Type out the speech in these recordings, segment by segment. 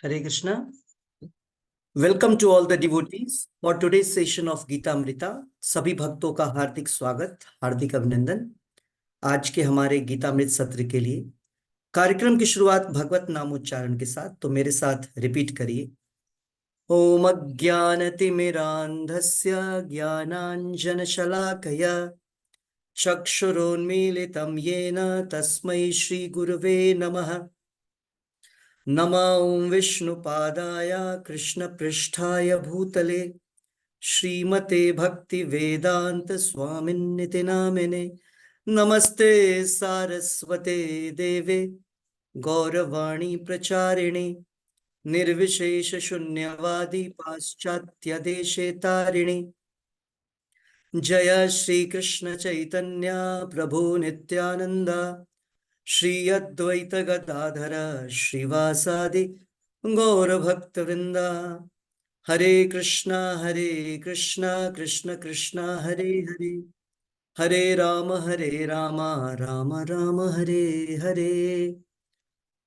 Hare Krishna. Welcome to all the devotees for today's session of Gita Amrita. सभी भक्तों का हार्दिक स्वागत, हार्दिक अभिनंदन। आज के हमारे गीता अमृत सत्र के लिए कार्यक्रम की शुरुआत भगवत नाम उच्चारण के साथ, तो मेरे साथ रिपीट करिए। ओम अज्ञानतिमिरान्धस्य ज्ञानाञ्जनशलाकया चक्षुरोन्मीलितं येन तस्मै श्रीगुरवे नमः। नमो ॐ विष्णुपादाय कृष्णपृष्ठाय भूतले श्रीमते भक्ति वेदांत स्वामिन्निति नामिने। नमस्ते सारस्वते देवे गौरवाणी प्रचारिणे निर्विशेष शून्यवादी पाश्चात्य देशे तारिणे। जय श्री कृष्ण चैतन्य प्रभु नित्यानंद श्री अद्वैत गदाधर श्रीवासादि गौर भक्त वृंदा। हरे कृष्णा कृष्ण कृष्णा हरे हरे, हरे राम राम राम हरे हरे।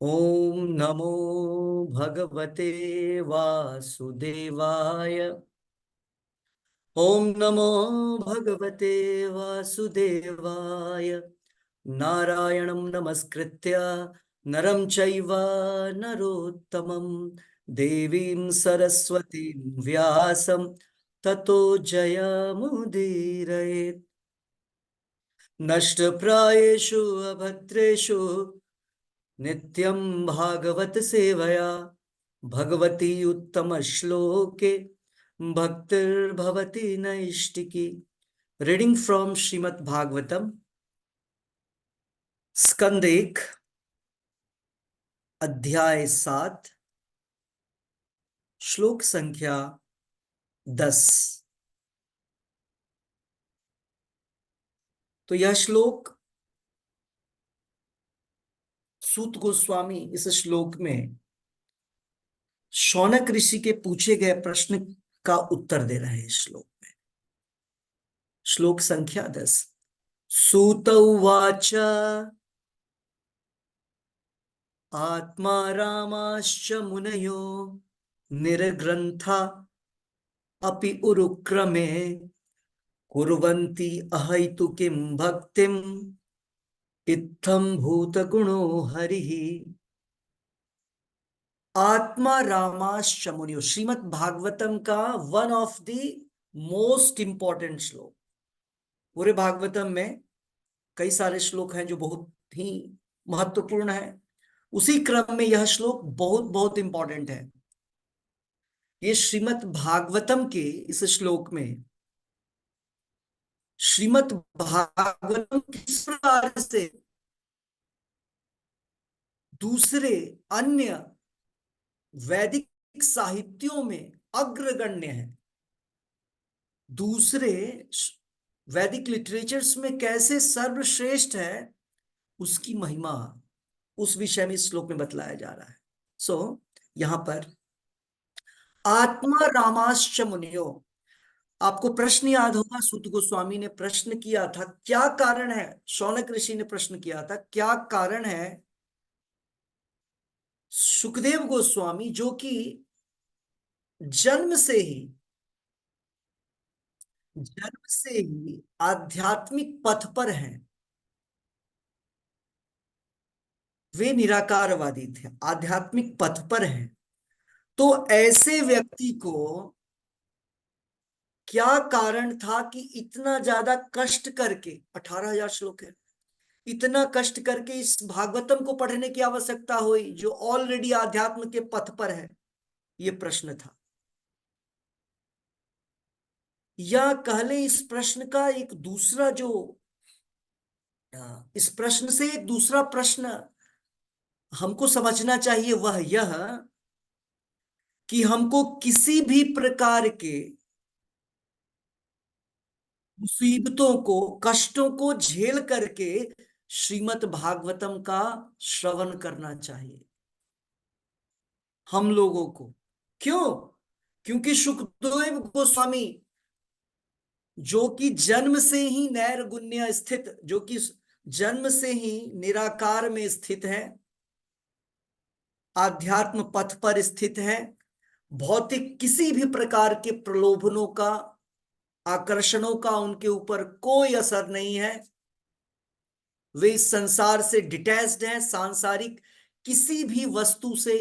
ओम नमो भगवते वासुदेवाय। ओम नमो भगवते वासुदेवाय। नारायणं नमस्कृत्य नरं चैव नरोत्तमं देवीं सरस्वतीं व्यासं ततो जयमुदीरयेत्। नष्टप्रायेषु अभद्रेषु नित्यं भागवत सेवया भगवती उत्तम श्लोके भक्तिर्भवति नैष्टिकी। रीडिंग फ्रॉम श्रीमद् भागवतम स्कंद 1 अध्याय 7 श्लोक संख्या 10। तो यह श्लोक सूत गोस्वामी इस श्लोक में शौनक ऋषि के पूछे गए प्रश्न का उत्तर दे रहे हैं। श्लोक में श्लोक संख्या 10। सूत उवाच आत्मा रामाश्च मुनयो निर्ग्रंथा अपि उरुक्रमे कुर्वन्ति अहैतुकीं भक्तिम् इत्थं भूतगुणो हरिः। आत्मा रामाश्च मुनियो श्रीमद् भागवतम का one of the most important श्लोक। पूरे भागवतम में कई सारे श्लोक हैं जो बहुत ही महत्वपूर्ण है, उसी क्रम में यह श्लोक बहुत बहुत इंपॉर्टेंट है। ये श्रीमद् भागवतम के इस श्लोक में श्रीमद् भागवतम किस प्रकार से दूसरे अन्य वैदिक साहित्यों में अग्रगण्य है, दूसरे वैदिक लिटरेचर्स में कैसे सर्वश्रेष्ठ है, उसकी महिमा उस विषय में इस श्लोक में बतलाया जा रहा है। यहां पर आत्मा रामाश्च मुनियो, आपको प्रश्न याद होगा, सूत गोस्वामी ने प्रश्न किया था क्या कारण है, शौनक ऋषि ने प्रश्न किया था क्या कारण है सुखदेव गोस्वामी जो कि जन्म से ही आध्यात्मिक पथ पर हैं, वे निराकारवादी थे, आध्यात्मिक पथ पर हैं, तो ऐसे व्यक्ति को क्या कारण था कि इतना ज्यादा कष्ट करके, 18,000 श्लोक है, इतना कष्ट करके इस भागवतम को पढ़ने की आवश्यकता हुई जो ऑलरेडी आध्यात्म के पथ पर है। यह प्रश्न था, या कहले इस प्रश्न का एक दूसरा जो इस प्रश्न से एक दूसरा प्रश्न हमको समझना चाहिए, वह यह कि हमको किसी भी प्रकार के मुसीबतों को, कष्टों को झेल करके श्रीमद् भागवतम का श्रवण करना चाहिए हम लोगों को। क्यों? क्योंकि सुखदेव गोस्वामी जो कि जन्म से ही नैर्गुण्य स्थित, जो कि जन्म से ही निराकार में स्थित है, आध्यात्म पथ पर स्थित है, भौतिक किसी भी प्रकार के प्रलोभनों का, आकर्षणों का उनके ऊपर कोई असर नहीं है। वे इस संसार से डिटैच्ड हैं, सांसारिक किसी भी वस्तु से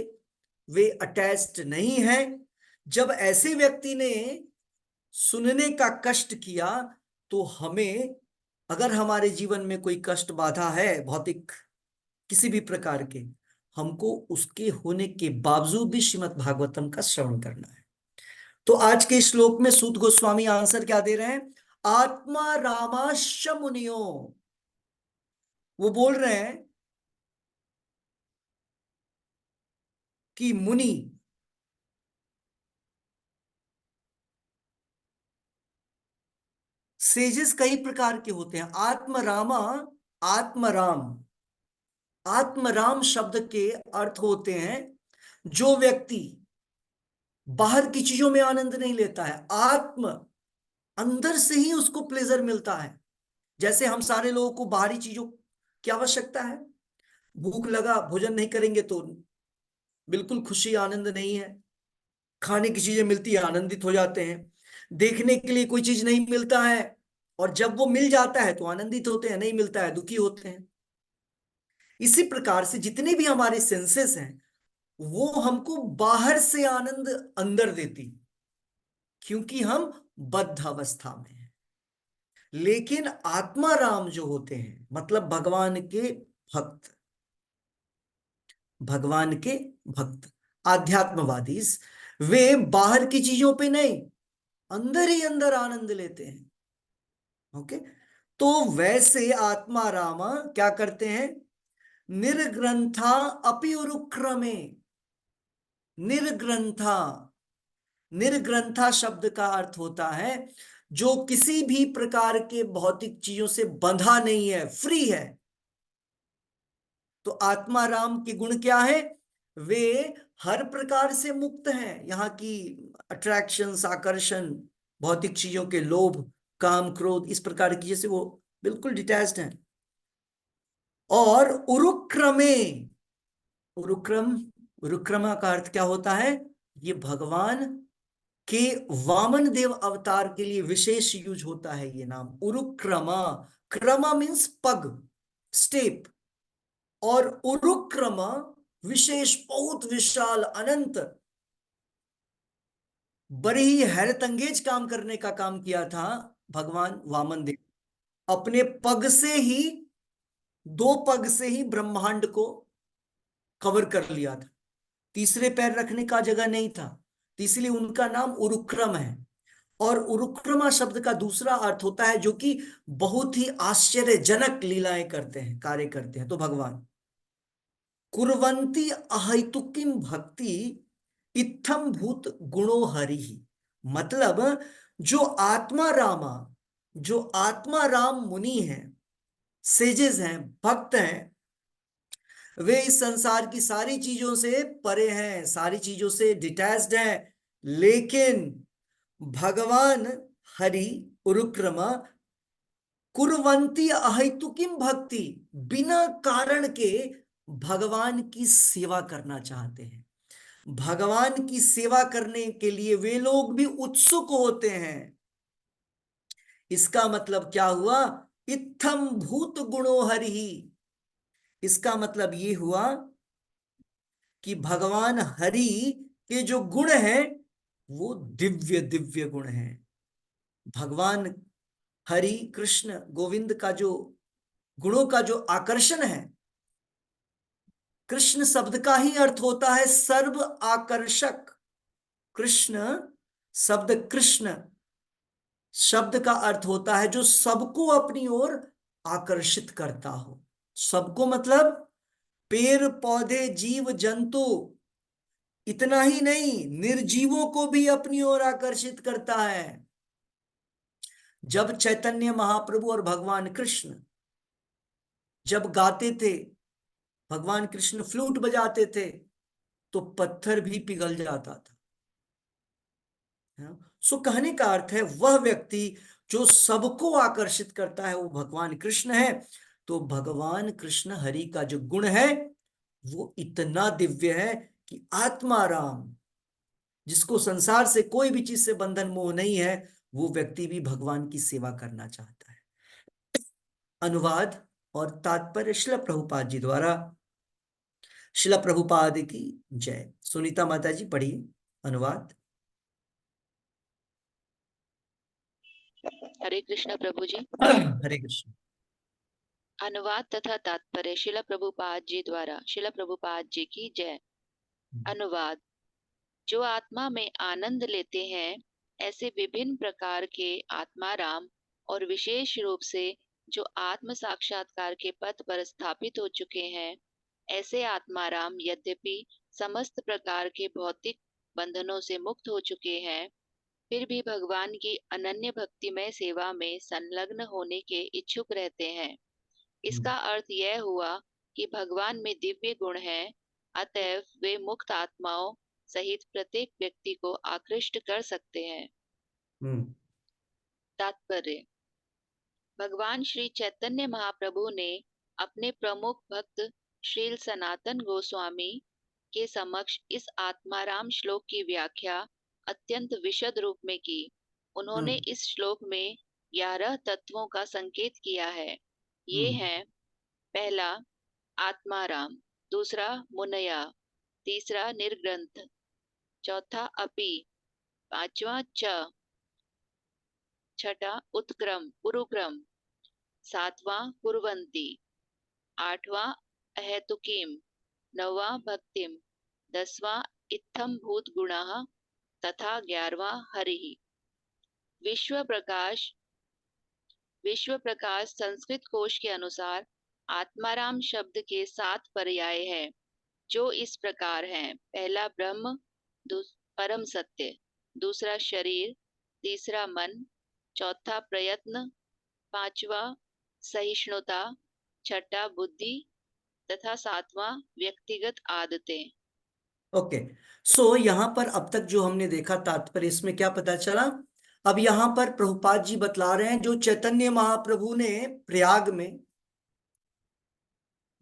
वे अटैच्ड नहीं है। जब ऐसे व्यक्ति ने सुनने का कष्ट किया, तो हमें, अगर हमारे जीवन में कोई कष्ट बाधा है भौतिक किसी भी प्रकार के, हमको उसके होने के बावजूद भी श्रीमद् भागवतम का श्रवण करना है। तो आज के श्लोक में सूत गोस्वामी आंसर क्या दे रहे हैं? आत्मा रामाश्च मुनियो, वो बोल रहे हैं कि मुनि, सेजेस कई प्रकार के होते हैं। आत्मरामा, आत्मराम, आत्मराम शब्द के अर्थ होते हैं जो व्यक्ति बाहर की चीजों में आनंद नहीं लेता है, आत्म, अंदर से ही उसको प्लेजर मिलता है। जैसे हम सारे लोगों को बाहरी चीजों की आवश्यकता है, भूख लगा भोजन नहीं करेंगे तो बिल्कुल खुशी आनंद नहीं है, खाने की चीजें मिलती है आनंदित हो जाते हैं, देखने के लिए कोई चीज नहीं मिलता है और जब वो मिल जाता है तो आनंदित होते हैं, नहीं मिलता है दुखी होते हैं। इसी प्रकार से जितने भी हमारे सेंसेस हैं वो हमको बाहर से आनंद अंदर देती, क्योंकि हम बद्ध अवस्था में हैं। लेकिन आत्मा राम जो होते हैं, मतलब भगवान के भक्त, भगवान के भक्त आध्यात्मवादी, वे बाहर की चीजों पे नहीं, अंदर ही अंदर आनंद लेते हैं। ओके, तो वैसे आत्मा रामा क्या करते हैं? निर्ग्रंथा अपि उरुक्रमे, निर्ग्रंथा, निर्ग्रंथा शब्द का अर्थ होता है जो किसी भी प्रकार के भौतिक चीजों से बंधा नहीं है, फ्री है। तो आत्मा राम के गुण क्या है? वे हर प्रकार से मुक्त हैं, यहाँ की अट्रैक्शंस, आकर्षण, भौतिक चीजों के लोभ, काम, क्रोध, इस प्रकार की चीजें से वो बिल्कुल डिटैच्ड हैं। और उरुक्रमे, उरुक्रम, उरुक्रमा का अर्थ क्या होता है? ये भगवान के वामन देव अवतार के लिए विशेष यूज होता है ये नाम उरुक्रमा। क्रमा मीन्स पग, स्टेप, और उरुक्रमा विशेष, बहुत विशाल, अनंत, बड़े ही हैरतअंगेज काम करने का काम किया था भगवान वामन देव। अपने पग से ही, दो पग से ही ब्रह्मांड को कवर कर लिया था, तीसरे पैर रखने का जगह नहीं था, तो इसलिए उनका नाम उरुक्रम है। और उरुक्रमा शब्द का दूसरा अर्थ होता है जो कि बहुत ही आश्चर्यजनक लीलाएं करते हैं, कार्य करते हैं। तो भगवान कुर्वन्ति अहैतुकीम भक्ति इत्थम भूत गुणो हरि, मतलब जो आत्मा रामा, जो आत्मा राम मुनि हैं, सेजेस हैं, भक्त हैं, वे इस संसार की सारी चीजों से परे हैं, सारी चीजों से डिटैच्ड हैं। लेकिन भगवान हरि उरुक्रमा कुर्वन्ति अहैतुकीम भक्ति, बिना कारण के भगवान की सेवा करना चाहते हैं। भगवान की सेवा करने के लिए वे लोग भी उत्सुक होते हैं। इसका मतलब क्या हुआ? इत्थम भूत गुणो हरि, इसका मतलब ये हुआ कि भगवान हरि के जो गुण हैं वो दिव्य दिव्य गुण हैं। भगवान हरि कृष्ण गोविंद का जो गुणों का जो आकर्षण है, कृष्ण शब्द का ही अर्थ होता है सर्व आकर्षक। कृष्ण शब्द, कृष्ण शब्द का अर्थ होता है जो सबको अपनी ओर आकर्षित करता हो। सबको मतलब पेड़ पौधे जीव जंतु, इतना ही नहीं, निर्जीवों को भी अपनी ओर आकर्षित करता है। जब चैतन्य महाप्रभु और भगवान कृष्ण जब गाते थे, भगवान कृष्ण फ्लूट बजाते थे, तो पत्थर भी पिघल जाता था। सो कहने का अर्थ है वह व्यक्ति जो सबको आकर्षित करता है वो भगवान कृष्ण है। तो भगवान कृष्ण हरि का जो गुण है वो इतना दिव्य है कि आत्माराम, जिसको संसार से कोई भी चीज से बंधन मोह नहीं है, वो व्यक्ति भी भगवान की सेवा करना चाहता है। अनुवाद और तात्पर्य श्रील प्रभुपाद जी द्वारा। श्रील प्रभुपाद की जय। सुनीता माता जी पढ़िए अनुवाद। हरे कृष्ण प्रभु जी। हरे कृष्ण। अनुवाद तथा तात्पर्य श्रील प्रभुपाद जी द्वारा। श्रील प्रभुपाद जी की जय। अनुवाद। जो आत्मा में आनंद लेते हैं, ऐसे विभिन्न प्रकार के आत्माराम और विशेष रूप से जो आत्म साक्षात्कार के पथ पर स्थापित हो चुके हैं, ऐसे आत्माराम यद्यपि समस्त प्रकार के भौतिक बंधनों से मुक्त हो चुके हैं, फिर भी भगवान की अनन्य भक्तिमय सेवा में संलग्न होने के इच्छुक रहते हैं। इसका अर्थ यह हुआ कि भगवान में दिव्य गुण हैं, अतएव वे मुक्त आत्माओं सहित प्रत्येक व्यक्ति को आकृष्ट कर सकते हैं। तात्पर्य। भगवान श्री चैतन्य महाप्रभु ने अपने प्रमुख भक्त श्रील सनातन गोस्वामी के समक्ष इस आत्माराम श्लोक की व्याख्या अत्यंत विशद रूप में की। उन्होंने इस श्लोक में 11 तत्वों का संकेत किया है। ये हैं: पहला आत्माराम, दूसरा मुनया, तीसरा निर्ग्रंथ, चौथा अपि, पांचवा च, छठा उत्क्रम उरुक्रम, सातवां कुर्वन्ति, आठवां अहेतुकीम, नौवां भक्तिम, 10वां इत्थम भूत गुणः तथा 11वां हरिः। विश्व प्रकाश संस्कृत कोश के अनुसार आत्माराम शब्द के 7 पर्याय हैं, जो इस प्रकार हैं: पहला ब्रह्म, परम सत्य, दूसरा शरीर, तीसरा मन, चौथा प्रयत्न, पांचवा सहिष्णुता, छठा बुद्धि तथा सातवां व्यक्तिगत आदतें। ओके। सो यहां पर अब तक जो हमने देखा तात्पर्य, इसमें क्या पता चला? अब यहां पर प्रभुपाद जी बतला रहे हैं, जो चैतन्य महाप्रभु ने प्रयाग में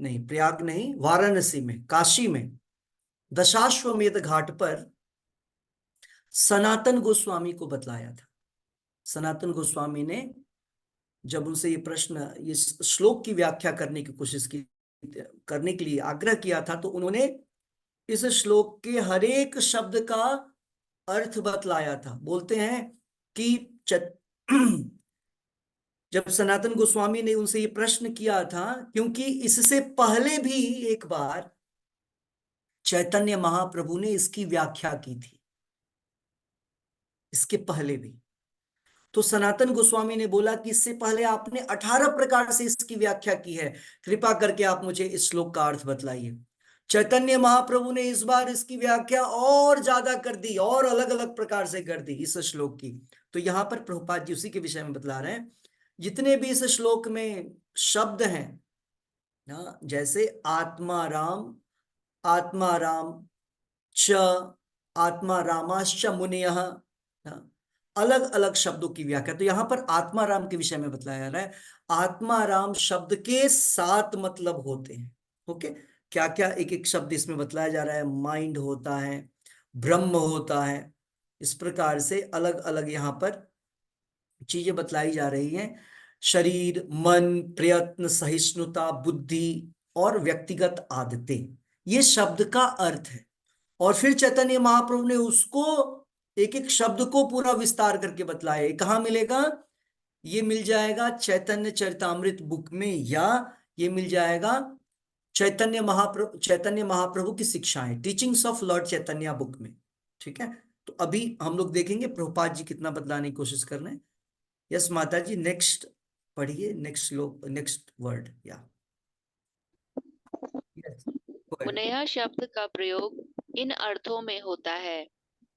नहीं, प्रयाग नहीं, वाराणसी में, काशी में दशाश्वमेध घाट पर सनातन गोस्वामी को बतलाया था। सनातन गोस्वामी ने जब उनसे ये प्रश्न, इस श्लोक की व्याख्या करने की कोशिश की, करने के लिए आग्रह किया था, तो उन्होंने इस श्लोक के हर एक शब्द का अर्थ बतलाया था। बोलते हैं कि जब सनातन गोस्वामी ने उनसे ये प्रश्न किया था, क्योंकि इससे पहले भी एक बार चैतन्य महाप्रभु ने इसकी व्याख्या की थी, इसके पहले भी। तो सनातन गोस्वामी ने बोला कि इससे पहले आपने 18 प्रकार से इसकी व्याख्या की है, कृपा करके आप मुझे इस श्लोक का अर्थ बतलाइए। चैतन्य महाप्रभु ने इस बार इसकी व्याख्या और ज्यादा कर दी, और अलग अलग प्रकार से कर दी इस श्लोक की। तो यहां पर प्रभुपाद जी उसी के विषय में बतला रहे हैं। जितने भी इस श्लोक में शब्द हैं ना, जैसे आत्मा राम, आत्मा राम च, आत्मा रामाश्च मुनियः, अलग अलग शब्दों की व्याख्या। तो यहां पर आत्मा राम के विषय में बताया जा रहा है। आत्मा राम शब्द के 7 मतलब होते हैं। ओके, क्या क्या एक एक शब्द इसमें बतलाया जा रहा है। माइंड होता है, ब्रह्म होता है, इस प्रकार से अलग अलग यहां पर चीजें बतलाई जा रही हैं। शरीर, मन, प्रयत्न, सहिष्णुता, बुद्धि और व्यक्तिगत आदतें, ये शब्द का अर्थ है। और फिर चैतन्य महाप्रभु ने उसको एक एक शब्द को पूरा विस्तार करके बतलाया। कहाँ मिलेगा? ये मिल जाएगा चैतन्य चरितामृत बुक में, या ये मिल जाएगा चैतन्य महाप्रभु की शिक्षाएं, teachings of Lord Chaitanya book में। ठीक है, तो अभी हम लोग देखेंगे प्रभुपाद जी कितना बतलाने की कोशिश कर रहे हैं। यस माता जी, नेक्स्ट पढ़िए, नेक्स्ट श्लोक, नेक्स्ट वर्ड। या यस, मुनया शब्द का प्रयोग इन अर्थों में होता है: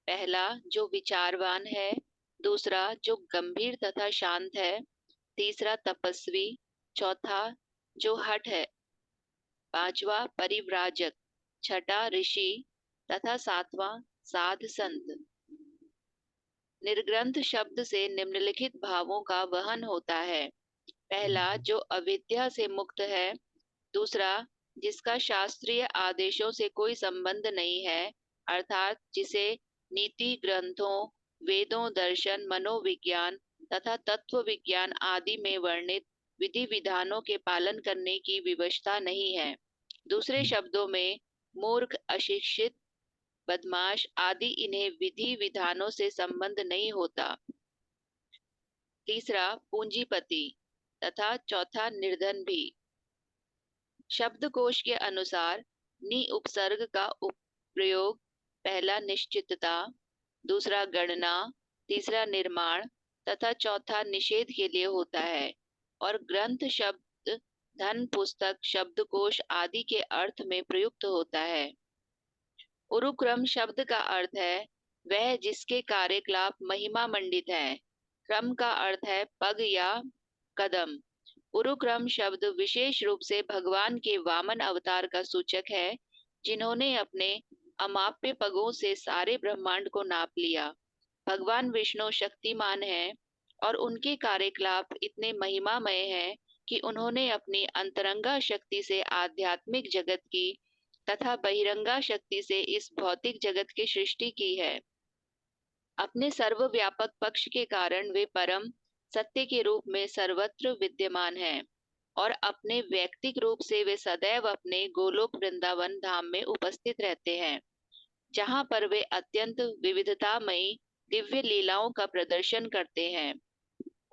पहला, जो विचारवान है, दूसरा, जो गंभीर तथा शांत है, तीसरा, तपस्वी, चौथा, जो हठ है, पांचवा, परिव्राजक, छठा, ऋषि तथा सातवां, साध संत। निर्ग्रंथ शब्द से निम्नलिखित भावों का वहन होता है: पहला, जो अविद्या से मुक्त है। दूसरा, जिसका शास्त्रीय आदेशों से कोई संबंध नहीं है, अर्थात जिसे नीति ग्रंथों, वेदों, दर्शन, मनोविज्ञान तथा तत्व विज्ञान आदि में वर्णित विधि विधानों के पालन करने की विवशता नहीं है। दूसरे शब्दों में, मूर्ख, अशिक्षित, बदमाश आदि इन्हें विधि विधानों से संबंध नहीं होता। तीसरा, पूंजीपति तथा चौथा, निर्धन भी। शब्दकोश के अनुसार नि उपसर्ग का प्रयोग पहला निश्चितता, दूसरा गणना, तीसरा निर्माण तथा चौथा निषेध के लिए होता है, और ग्रंथ शब्द धन, पुस्तक, शब्दकोश आदि के अर्थ में प्रयुक्त होता है। उरुक्रम शब्द का अर्थ है वह जिसके कार्यकलाप महिमा मंडित है। क्रम का अर्थ है पग या कदम। उरुक्रम शब्द विशेष रूप से भगवान के वामन अवतार का सूचक है, जिन्होंने अपने अमाप्य पगों से सारे ब्रह्मांड को नाप लिया। भगवान विष्णु शक्तिमान हैं और उनके कार्यकलाप इतने महिमामय हैं कि उन्होंने अपनी अंतरंगा शक्ति से आध्यात्मिक जगत की तथा बहिरंगा शक्ति से इस भौतिक जगत की सृष्टि की है। अपने सर्वव्यापक पक्ष के कारण वे परम सत्य के रूप में सर्वत्र विद्यमान हैं, और अपने वैयक्तिक रूप से वे सदैव अपने गोलोक वृंदावन धाम में उपस्थित रहते हैं, जहाँ पर वे अत्यंत विविधतामयी दिव्य लीलाओं का प्रदर्शन करते हैं।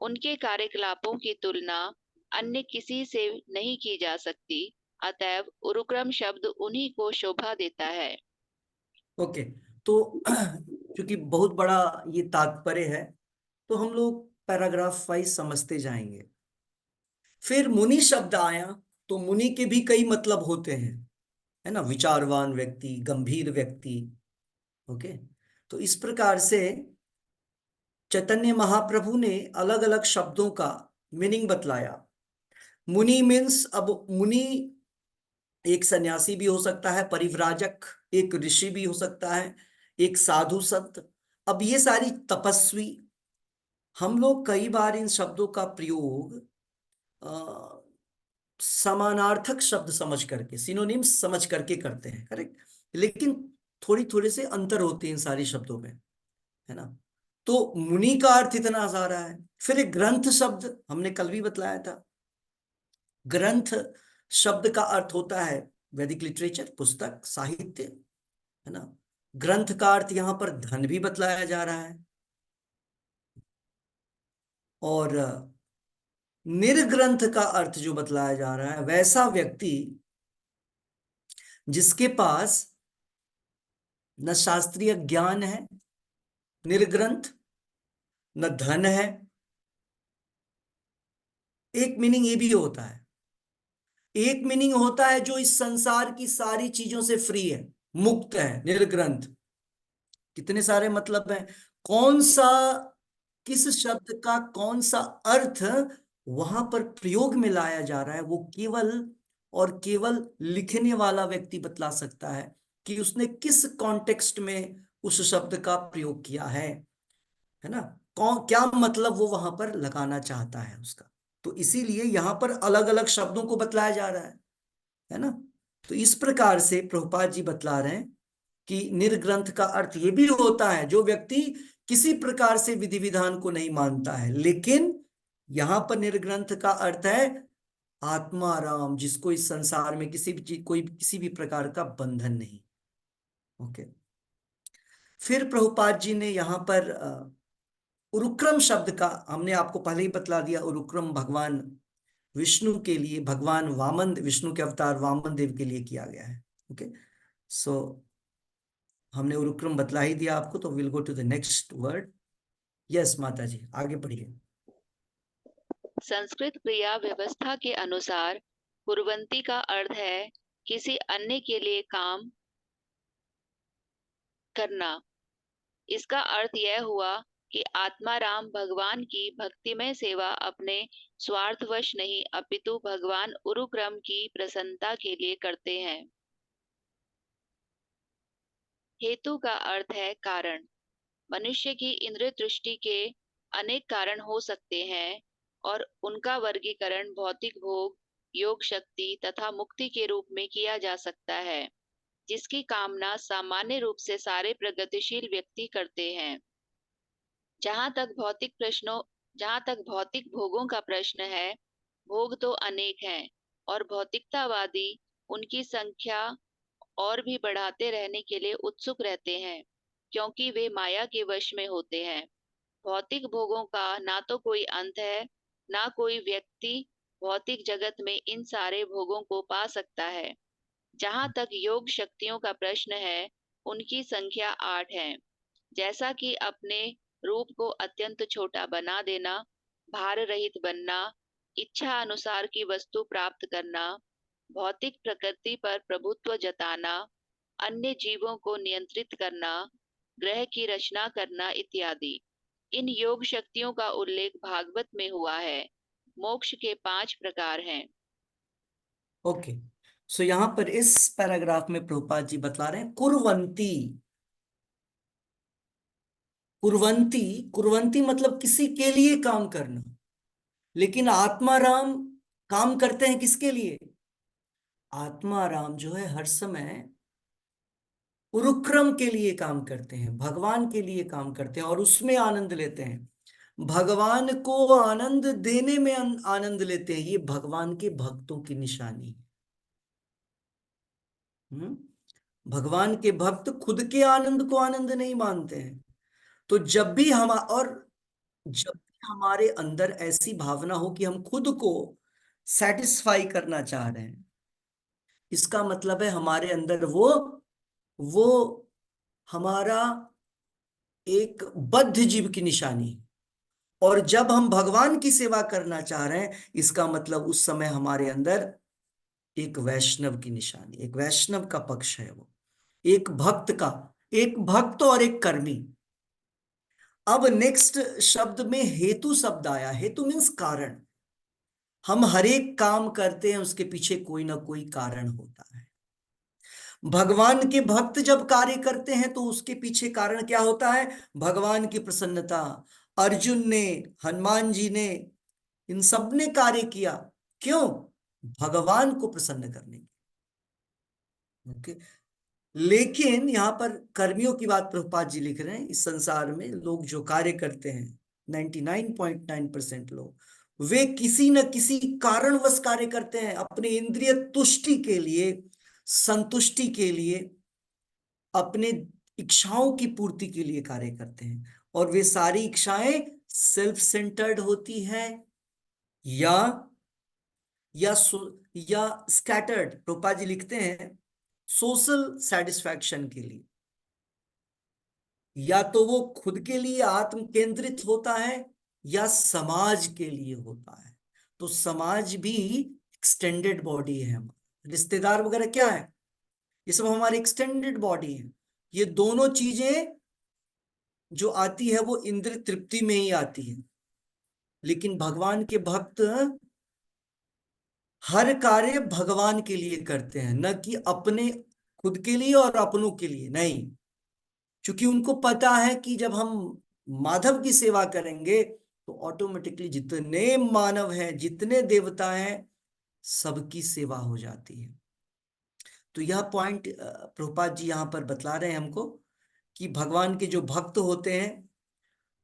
उनके कार्यकलापों की तुलना अन्य किसी से नहीं की जा सकती, अतएव उरुक्रम शब्द उन्हीं को शोभा देता है। ओके, तो क्योंकि बहुत बड़ा ये तात्पर्य है, तो हम लोग पैराग्राफ वाइज समझते जाएंगे। फिर मुनि शब्द आया, तो मुनि के भी कई मतलब होते हैं, है ना, विचारवान व्यक्ति, गंभीर व्यक्ति। ओके, तो इस प्रकार से चैतन्य महाप्रभु ने अलग अलग शब्दों का मीनिंग बतलाया। मुनि मीन्स, अब मुनि एक सन्यासी भी हो सकता है, परिव्राजक, एक ऋषि भी हो सकता है, एक साधु संत। अब ये सारी तपस्वी, हम लोग कई बार इन शब्दों का प्रयोग समानार्थक शब्द समझ करके, सिनोनिम्स समझ करके करते हैं, करेक्ट। लेकिन थोड़ी थोड़े से अंतर होते हैं इन सारी शब्दों में, है ना। तो मुनि का अर्थ इतना सारा है। फिर एक ग्रंथ शब्द हमने कल भी बतलाया था। ग्रंथ शब्द का अर्थ होता है वैदिक लिटरेचर, पुस्तक, साहित्य, है ना। ग्रंथ का अर्थ यहां पर धन भी बतलाया जा रहा है। और निर्ग्रंथ का अर्थ जो बतलाया जा रहा है, वैसा व्यक्ति जिसके पास न शास्त्रीय ज्ञान है, निर्ग्रंथ, न धन है। एक मीनिंग ये भी होता है, एक मीनिंग होता है जो इस संसार की सारी चीजों से फ्री है, मुक्त है, निर्ग्रंथ। कितने सारे मतलब हैं, कौन सा, किस शब्द का कौन सा अर्थ वहां पर प्रयोग में लाया जा रहा है, वो केवल और केवल लिखने वाला व्यक्ति बतला सकता है कि उसने किस कॉन्टेक्स्ट में उस शब्द का प्रयोग किया है ना। कौन, क्या मतलब वो वहां पर लगाना चाहता है उसका। तो इसीलिए यहां पर अलग अलग शब्दों को बतलाया जा रहा है ना। तो इस प्रकार से प्रभुपाद जी बतला रहे हैं कि निर्ग्रंथ का अर्थ ये भी होता है जो व्यक्ति किसी प्रकार से विधि विधान को नहीं मानता है, लेकिन यहां पर निर्ग्रंथ का अर्थ है आत्माराम, जिसको इस संसार में किसी भी चीज, कोई किसी भी प्रकार का बंधन नहीं। ओके, फिर प्रभुपाद जी ने यहां पर उरुक्रम शब्द का, हमने आपको पहले ही बतला दिया, उरुक्रम भगवान विष्णु के लिए, भगवान वामन, विष्णु के अवतार वामन देव के लिए किया गया है। ओके, सो हमने उरुक्रम बतला ही दिया आपको, तो will go to the next word. Yes माता जी, आगे पढ़िए। संस्कृत क्रिया व्यवस्था के अनुसार कुर्वन्ति का अर्थ है किसी अन्य के लिए काम करना। इसका अर्थ यह हुआ कि आत्माराम भगवान की भक्तिमय सेवा अपने स्वार्थवश नहीं, अपितु भगवान उरुक्रम की प्रसन्नता के लिए करते हैं। हेतु का अर्थ है कारण। मनुष्य की इंद्रिय दृष्टि के अनेक कारण हो सकते हैं, और उनका वर्गीकरण भौतिक भोग, योग शक्ति तथा मुक्ति के रूप में किया जा सकता है, जिसकी कामना सामान्य रूप से सारे प्रगतिशील व्यक्ति करते हैं। जहाँ तक भौतिक भोगों का प्रश्न है, भोग तो अनेक हैं और भौतिकतावादी उनकी संख्या और भी बढ़ाते रहने के लिए उत्सुक रहते हैं, क्योंकि वे माया के वश में होते हैं। भौतिक भोगों का ना तो कोई अंत है, ना कोई व्यक्ति भौतिक जगत में इन सारे भोगों को पा सकता है। जहाँ तक योग शक्तियों का प्रश्न है, उनकी संख्या 8 है। जैसा कि अपने रूप को अत्यंत छोटा बना देना, भार रहित बनना, इच्छा अनुसार की वस्तु प्राप्त करना, भौतिक प्रकृति पर प्रभुत्व जताना, अन्य जीवों को नियंत्रित करना, ग्रह की रचना करना इत्यादि। इन योग शक्तियों का उल्लेख भागवत में हुआ है। मोक्ष के 5 प्रकार हैं। ओके, सो यहां पर इस पैराग्राफ में प्रभुपाद जी बतला रहे हैं कुर्वंती। कुर्वंती, कुर्वंती मतलब किसी के लिए काम करना, लेकिन आत्माराम काम करते हैं किसके लिए? आत्माराम जो है हर समय उरुक्रम के लिए काम करते हैं, भगवान के लिए काम करते हैं और उसमें आनंद लेते हैं। भगवान को आनंद देने में आनंद लेते हैं। ये भगवान के भक्तों की निशानी है। भगवान के भक्त खुद के आनंद को आनंद नहीं मानते हैं। तो जब भी हमारे अंदर ऐसी भावना हो कि हम खुद को सेटिस्फाई करना चाह रहे हैं, इसका मतलब है हमारे अंदर वो हमारा एक बद्ध जीव की निशानी है। और जब हम भगवान की सेवा करना चाह रहे हैं, इसका मतलब उस समय हमारे अंदर एक वैष्णव की निशानी, एक वैष्णव का पक्ष है। वो एक भक्त का, एक भक्त और एक कर्मी। अब नेक्स्ट शब्द में हेतु शब्द आया। हेतु मीन्स कारण। हम हर एक काम करते हैं, उसके पीछे कोई ना कोई कारण होता है। भगवान के भक्त जब कार्य करते हैं तो उसके पीछे कारण क्या होता है? भगवान की प्रसन्नता। अर्जुन ने, हनुमान जी ने, इन सब ने कार्य किया। क्यों? भगवान को प्रसन्न करने के। ओके, लेकिन यहां पर कर्मियों की बात प्रभुपाद जी लिख रहे हैं। इस संसार में लोग जो कार्य करते हैं, 99.9% लोग, वे किसी न किसी कारणवश कार्य करते हैं। अपने इंद्रिय तुष्टि के लिए, संतुष्टि के लिए, अपने इच्छाओं की पूर्ति के लिए कार्य करते हैं। और वे सारी इच्छाएं सेल्फ सेंटर्ड होती है या या या स्कैटर्ड। रूपा जी लिखते हैं सोशल सेटिस्फैक्शन के लिए। या तो वो खुद के लिए आत्म केंद्रित होता है या समाज के लिए होता है। तो समाज भी एक्सटेंडेड बॉडी है हमारा। रिश्तेदार वगैरह क्या है? ये सब हमारी एक्सटेंडेड बॉडी है। ये दोनों चीजें जो आती है वो इंद्रिय तृप्ति में ही आती है। लेकिन भगवान के भक्त हर कार्य भगवान के लिए करते हैं, न कि अपने खुद के लिए और अपनों के लिए नहीं। क्योंकि उनको पता है कि जब हम माधव की सेवा करेंगे तो ऑटोमेटिकली जितने मानव हैं, जितने देवता हैं, सबकी सेवा हो जाती है। तो यह पॉइंट प्रभुपाद जी यहां पर बतला रहे हैं हमको कि भगवान के जो भक्त होते हैं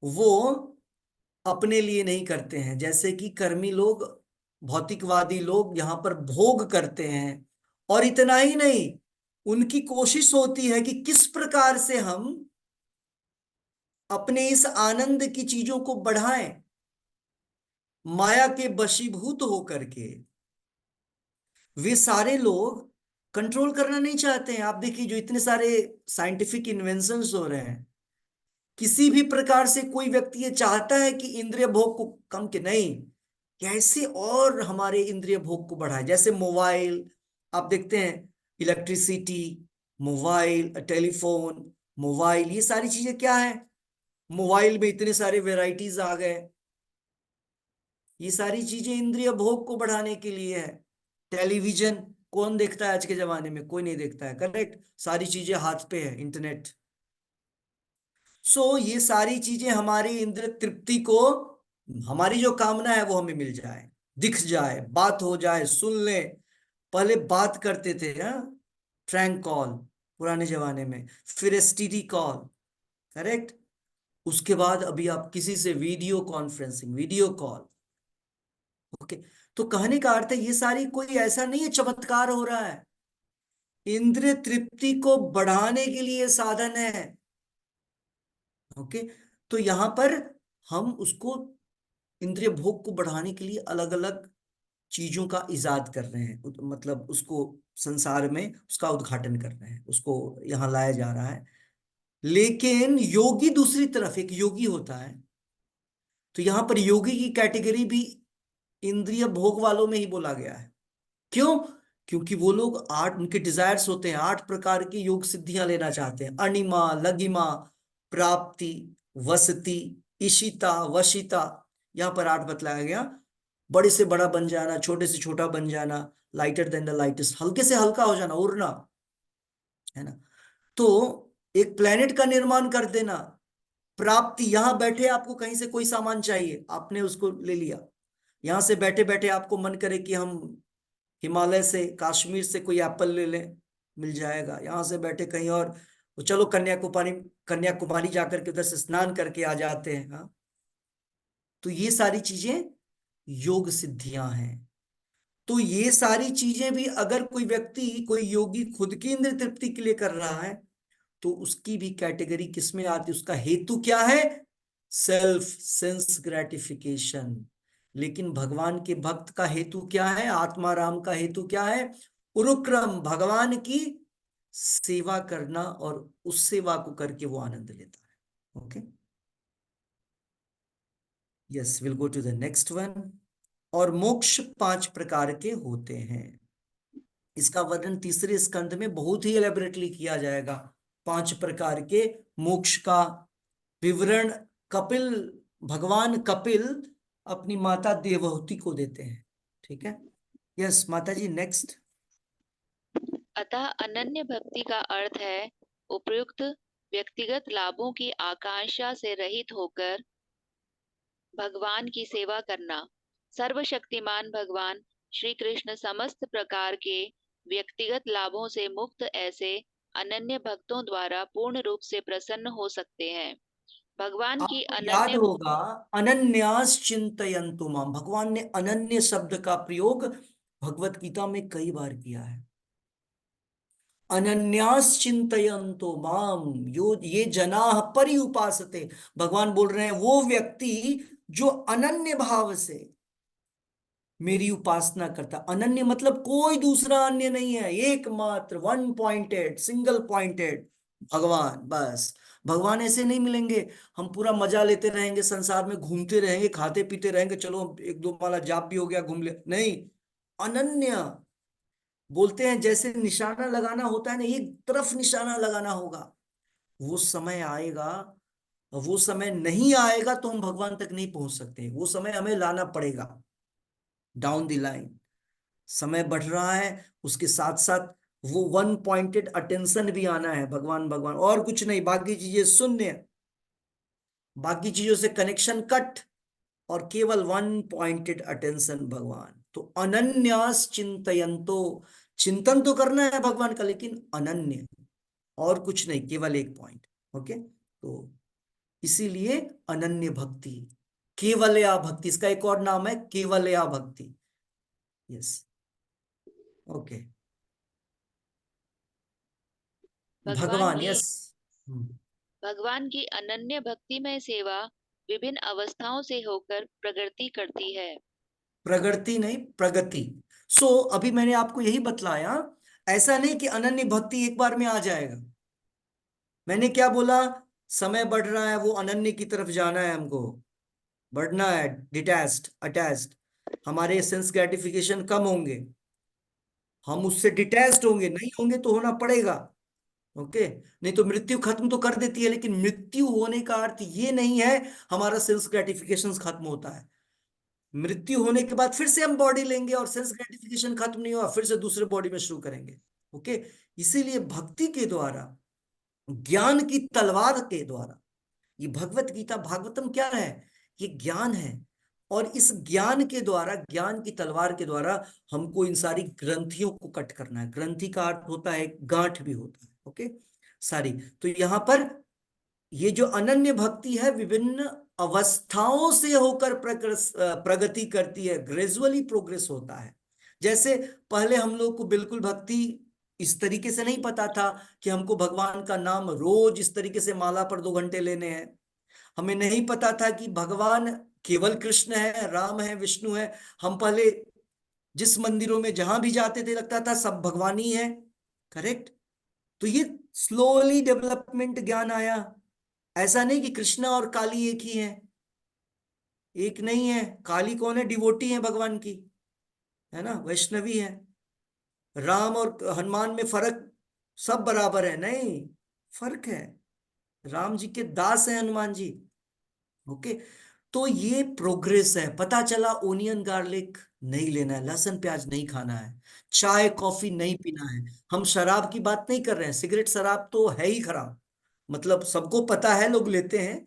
वो अपने लिए नहीं करते हैं। जैसे कि कर्मी लोग, भौतिकवादी लोग यहाँ पर भोग करते हैं। और इतना ही नहीं, उनकी कोशिश होती है कि किस प्रकार से हम अपने इस आनंद की चीजों को बढ़ाएं, माया के वशीभूत होकर के। वे सारे लोग कंट्रोल करना नहीं चाहते हैं। आप देखिए जो इतने सारे साइंटिफिक इन्वेंशंस हो रहे हैं, किसी भी प्रकार से कोई व्यक्ति ये चाहता है कि इंद्रिय भोग को कम के नहीं, कैसे और हमारे इंद्रिय भोग को बढ़ाए। जैसे मोबाइल, आप देखते हैं, इलेक्ट्रिसिटी, मोबाइल, टेलीफोन, मोबाइल, ये सारी चीजें क्या है? मोबाइल में इतने सारे वेराइटीज आ गए। ये सारी चीजें इंद्रिय भोग को बढ़ाने के लिए है। टेलीविजन कौन देखता है आज के जमाने में? कोई नहीं देखता है, करेक्ट। सारी चीजें हाथ पे है, इंटरनेट। ये सारी चीजें हमारी इंद्रिय तृप्ति को हमारी जो कामना है वो हमें मिल जाए, दिख जाए, बात हो जाए, सुन ले। पहले बात करते थे, हाँ, ट्रैंक कॉल पुराने जमाने में, फिर एसटीडी कॉल, करेक्ट। उसके बाद अभी आप किसी से video conferencing, video call. Okay. तो कहने का अर्थ है ये सारी कोई ऐसा नहीं है चमत्कार हो रहा है, इंद्रिय तृप्ति को बढ़ाने के लिए साधन है। ओके। तो यहां पर हम उसको, इंद्रिय भोग को बढ़ाने के लिए अलग अलग चीजों का इजाद कर रहे हैं, मतलब उसको संसार में उसका उद्घाटन कर रहे हैं, उसको यहाँ लाया जा रहा है। लेकिन योगी दूसरी तरफ, एक योगी होता है, तो यहां पर योगी की कैटेगरी भी इंद्रिय भोग वालों में ही बोला गया है। क्यों? क्योंकि वो लोग आठ, उनके डिजायर्स होते हैं, 8 प्रकार की योग सिद्धियां लेना चाहते हैं, अणिमा, लगिमा, प्राप्ति, वसति, इशिता, वशिता। यहां पर 8 बतलाया गया। बड़े से बड़ा बन जाना, छोटे से छोटा बन जाना, लाइटर देन द लाइटेस्ट, हल्के से हल्का हो जाना, उड़ना, है ना। तो एक प्लेनेट का निर्माण कर देना, प्राप्ति, यहां बैठे आपको कहीं से कोई सामान चाहिए, आपने उसको ले लिया। यहां से बैठे बैठे आपको मन करे कि हम हिमालय से, कश्मीर से कोई एप्पल ले लें, मिल जाएगा। यहां से बैठे कहीं और, तो चलो कन्याकुमारी, कन्याकुमारी जाकर के उधर से स्नान करके आ जाते हैं, हाँ। तो ये सारी चीजें योग सिद्धियां हैं। तो ये सारी चीजें भी अगर कोई व्यक्ति, कोई योगी खुद की इंद्रिय तृप्ति के लिए कर रहा है, तो उसकी भी कैटेगरी किसमें आती है, उसका हेतु क्या है? Self sense gratification. लेकिन भगवान के भक्त का हेतु क्या है, आत्मा राम का हेतु क्या है? उरुक्रम, भगवान की सेवा करना, और उस सेवा को करके वो आनंद लेता है। Okay, yes, will go to the next one. और मोक्ष 5 प्रकार के होते हैं। इसका वर्णन तीसरे स्कंद में बहुत ही एलेबोरेटली किया जाएगा। 5 प्रकार के मोक्ष का विवरण कपिल, भगवान कपिल अपनी माता देवहूति को देते हैं। ठीक है, यस माता जी, नेक्स्ट। अतः अनन्य भक्ति का अर्थ है उपयुक्त व्यक्तिगत लाभों की आकांक्षा से रहित होकर भगवान की सेवा करना। सर्वशक्तिमान भगवान श्री कृष्ण समस्त प्रकार के व्यक्तिगत लाभों से मुक्त ऐसे अनन्य भक्तों द्वारा पूर्ण रूप से प्रसन्न हो सकते हैं। भगवान की आपको याद अनन्य होगा, अनन्यास चिंतयन्तु माम, भगवान ने अनन्य शब्द का प्रयोग भगवत गीता में कई बार किया है। अनन्यास चिंतयन्तो माम, यो ये जनाः पर्युपासते। भगवान बोल रहे हैं वो व्यक्ति जो अनन्य भाव से मेरी उपासना करता। अनन्य मतलब कोई दूसरा अन्य नहीं है, एकमात्र, वन पॉइंटेड, सिंगल पॉइंटेड भगवान, बस। भगवान ऐसे नहीं मिलेंगे हम पूरा मजा लेते रहेंगे, संसार में घूमते रहेंगे, खाते पीते रहेंगे, चलो एक दो माला जाप भी हो गया, घूम ले, नहीं। अनन्य बोलते हैं जैसे निशाना लगाना होता है ना, एक तरफ निशाना लगाना होगा। वो समय आएगा, वो समय नहीं आएगा तो हम भगवान तक नहीं पहुंच सकते, वो समय हमें लाना पड़ेगा डाउन द लाइन। समय बढ़ रहा है, उसके साथ साथ वो वन पॉइंटेड अटेंशन भी आना है, भगवान भगवान और कुछ नहीं, बाकी चीजें शून्य, बाकी चीजों से कनेक्शन कट, और केवल वन पॉइंटेड अटेंशन भगवान। तो अनन्यास चिंतयन्तो, चिंतन तो करना है भगवान का, लेकिन अनन्य, और कुछ नहीं, केवल एक पॉइंट। ओके, तो इसीलिए अनन्य भक्ति, केवलया भक्ति, इसका एक और नाम है केवलया भक्ति। यस, ओके, भगवान भगवान, की यस। भगवान की अनन्य भक्तिमय सेवा विभिन्न अवस्थाओं से होकर प्रगति करती है। प्रगति नहीं, प्रगति। अभी मैंने आपको यही बतलाया, ऐसा नहीं कि अनन्य भक्ति एक बार में आ जाएगा। मैंने क्या बोला? समय बढ़ रहा है, वो अनन्य की तरफ जाना है, हमको बढ़ना है, डिटैच्ड, अटैच्ड, हमारे सेंस ग्रेटिफिकेशन कम होंगे, हम उससे डिटैच्ड होंगे, नहीं होंगे तो होना पड़ेगा। ओके, नहीं तो मृत्यु खत्म तो कर देती है, लेकिन मृत्यु होने का अर्थ ये नहीं है हमारा सेल्स ग्रेटिफिकेशन खत्म होता है। मृत्यु होने के बाद फिर से हम बॉडी लेंगे, और सेल्स ग्रेटिफिकेशन खत्म नहीं हुआ, फिर से दूसरे बॉडी में शुरू करेंगे। ओके, इसीलिए भक्ति के द्वारा, ज्ञान की तलवार के द्वारा, ये भगवत गीता भागवतम क्या है? ये ज्ञान है। और इस ज्ञान के द्वारा, ज्ञान की तलवार के द्वारा हमको इन सारी ग्रंथियों को कट करना है। ग्रंथि का अर्थ होता है गांठ भी होता है, ओके, सारी। तो यहां पर ये जो अनन्य भक्ति है विभिन्न अवस्थाओं से होकर प्रगति करती है, ग्रेजुअली प्रोग्रेस होता है। जैसे पहले हम लोग को बिल्कुल भक्ति इस तरीके से नहीं पता था कि हमको भगवान का नाम रोज इस तरीके से माला पर 2 घंटे लेने हैं। हमें नहीं पता था कि भगवान केवल कृष्ण है, राम है, विष्णु है। हम पहले जिस मंदिरों में जहां भी जाते थे लगता था सब भगवान ही है, करेक्ट। तो ये स्लोली डेवलपमेंट ज्ञान आया। ऐसा नहीं कि कृष्णा और काली एक ही है, एक नहीं है। काली कौन है? डिवोटी है भगवान की, है ना, वैष्णवी है। राम और हनुमान में फर्क, सब बराबर है? नहीं, फर्क है। राम जी के दास हैं हनुमान जी, ओके। तो ये प्रोग्रेस है। पता चला ओनियन गार्लिक नहीं लेना है, लहसुन प्याज नहीं खाना है, चाय कॉफी नहीं पीना है। हम शराब की बात नहीं कर रहे हैं, सिगरेट शराब तो है ही खराब, मतलब सबको पता है, लोग लेते हैं,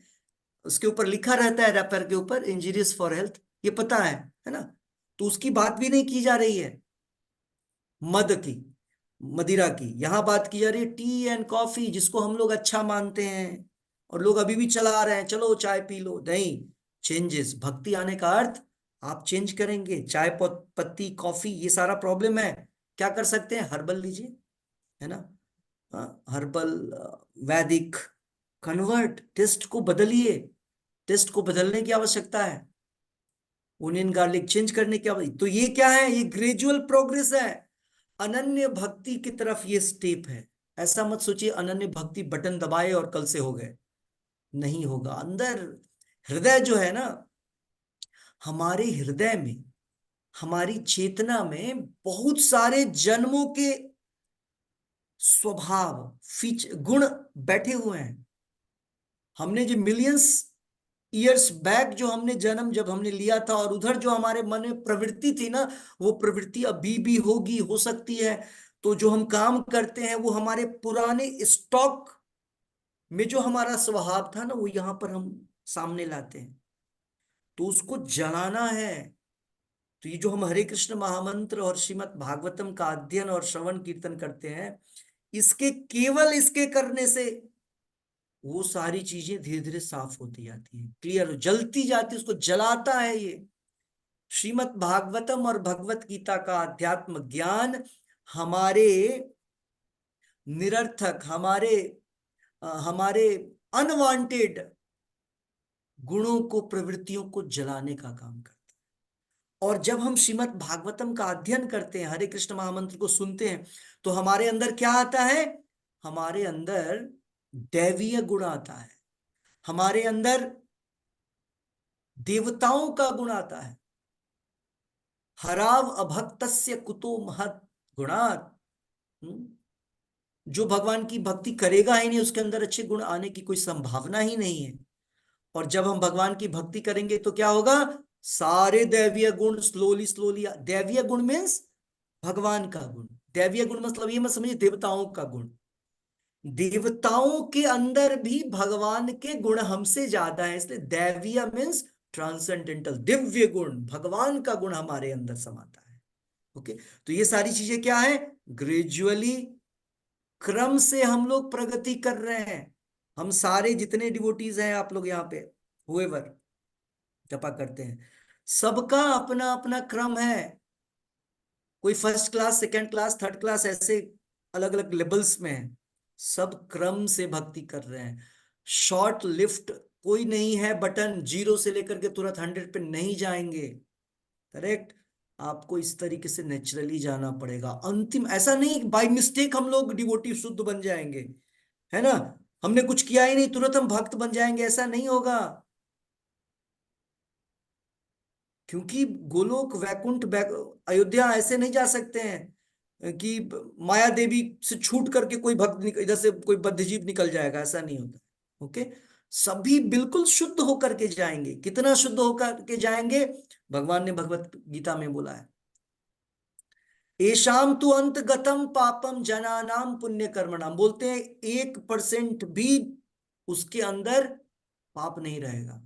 उसके ऊपर लिखा रहता है रैपर के ऊपर इंजीरियस फॉर हेल्थ, ये पता है ना। तो उसकी बात भी नहीं की जा रही है। मद की, मदिरा की यहां बात की जा रही है। टी एंड कॉफी जिसको हम लोग अच्छा मानते हैं और लोग अभी भी चला रहे हैं, चलो चाय पी लो, नहीं। चेंजेस, भक्ति आने का अर्थ आप चेंज करेंगे। चाय पत्ती कॉफी ये सारा प्रॉब्लम है, क्या कर सकते हैं? हर्बल लीजिए, है ना। हर्बल, वैदिक, कन्वर्ट, टेस्ट को बदलिए। टेस्ट को बदलने की आवश्यकता है, ओनियन गार्लिक चेंज करने की आवश्यकता। तो ये क्या है? ये ग्रेजुअल प्रोग्रेस है। अनन्य भक्ति की तरफ ये स्टेप है। ऐसा मत सोचिए अनन्य भक्ति बटन दबाए और कल से हो गए, नहीं होगा। अंदर हृदय जो है ना, हमारे हृदय में, हमारी चेतना में बहुत सारे जन्मों के स्वभाव, फीच गुण बैठे हुए हैं। हमने जो मिलियंस ईयर्स बैक जो हमने जन्म जब हमने लिया था, और उधर जो हमारे मन में प्रवृत्ति थी ना, वो प्रवृत्ति अभी भी होगी, हो सकती है। तो जो हम काम करते हैं वो हमारे पुराने स्टॉक में जो हमारा स्वभाव था ना, वो यहां पर हम सामने लाते हैं। तो उसको जलाना है। तो ये जो हम हरे कृष्ण महामंत्र और श्रीमद् भागवतम का अध्ययन और श्रवण कीर्तन करते हैं, इसके केवल इसके करने से वो सारी चीजें धीरे धीरे साफ होती जाती है, क्लियर जलती जाती है, उसको जलाता है ये। श्रीमद् भागवतम और भगवत गीता का अध्यात्म ज्ञान हमारे निरर्थक, हमारे अनवांटेड गुणों को, प्रवृत्तियों को जलाने का काम करता है। और जब हम श्रीमद् भागवतम का अध्ययन करते हैं, हरे कृष्ण महामंत्र को सुनते हैं, तो हमारे अंदर क्या आता है? हमारे अंदर दैवीय गुण आता है, हमारे अंदर देवताओं का गुण आता है। हराव अभक्तस्य कुतो महत् गुणात्। जो भगवान की भक्ति करेगा ही नहीं, उसके अंदर अच्छे गुण आने की कोई संभावना ही नहीं है। और जब हम भगवान की भक्ति करेंगे तो क्या होगा? सारे दैवीय गुण स्लोली स्लोली, दैवीय गुण मीन्स भगवान का गुण। दैवीय गुण मतलब ये मत समझिए देवताओं का गुण। देवताओं के अंदर भी भगवान के गुण हमसे ज्यादा है, इसलिए दैवीय मीन्स ट्रांसेंडेंटल, दिव्य गुण, भगवान का गुण हमारे अंदर समाता है, ओके। तो ये सारी चीजें क्या है? ग्रेजुअली, क्रम से हम लोग प्रगति कर रहे हैं। हम सारे जितने डिवोटीज हैं, आप लोग यहाँ पे हुएवर जपा करते हैं, सबका अपना अपना क्रम है। कोई first class, second class, third class, ऐसे अलग अलग लेवल्स में है। सब क्रम से भक्ति कर रहे हैं। शॉर्ट लिफ्ट कोई नहीं है, बटन जीरो से लेकर के तुरंत 100 पे नहीं जाएंगे, करेक्ट। आपको इस तरीके से नेचुरली जाना पड़ेगा। अंतिम ऐसा नहीं बाय मिस्टेक हम लोग डिवोटी शुद्ध बन जाएंगे, है ना, हमने कुछ किया ही नहीं तुरंत हम भक्त बन जाएंगे, ऐसा नहीं होगा। क्योंकि गोलोक, वैकुंठ, अयोध्या ऐसे नहीं जा सकते हैं कि माया देवी से छूट करके कोई भक्त इधर से कोई बद्धजीव निकल जाएगा, ऐसा नहीं होता, ओके। सभी बिल्कुल शुद्ध होकर के जाएंगे। कितना शुद्ध होकर के जाएंगे? भगवान ने भगवत गीता में बोला है, एशाम तु अंत गतम पापम जनानाम पुण्य कर्मणाम। बोलते हैं 1% भी उसके अंदर पाप नहीं रहेगा।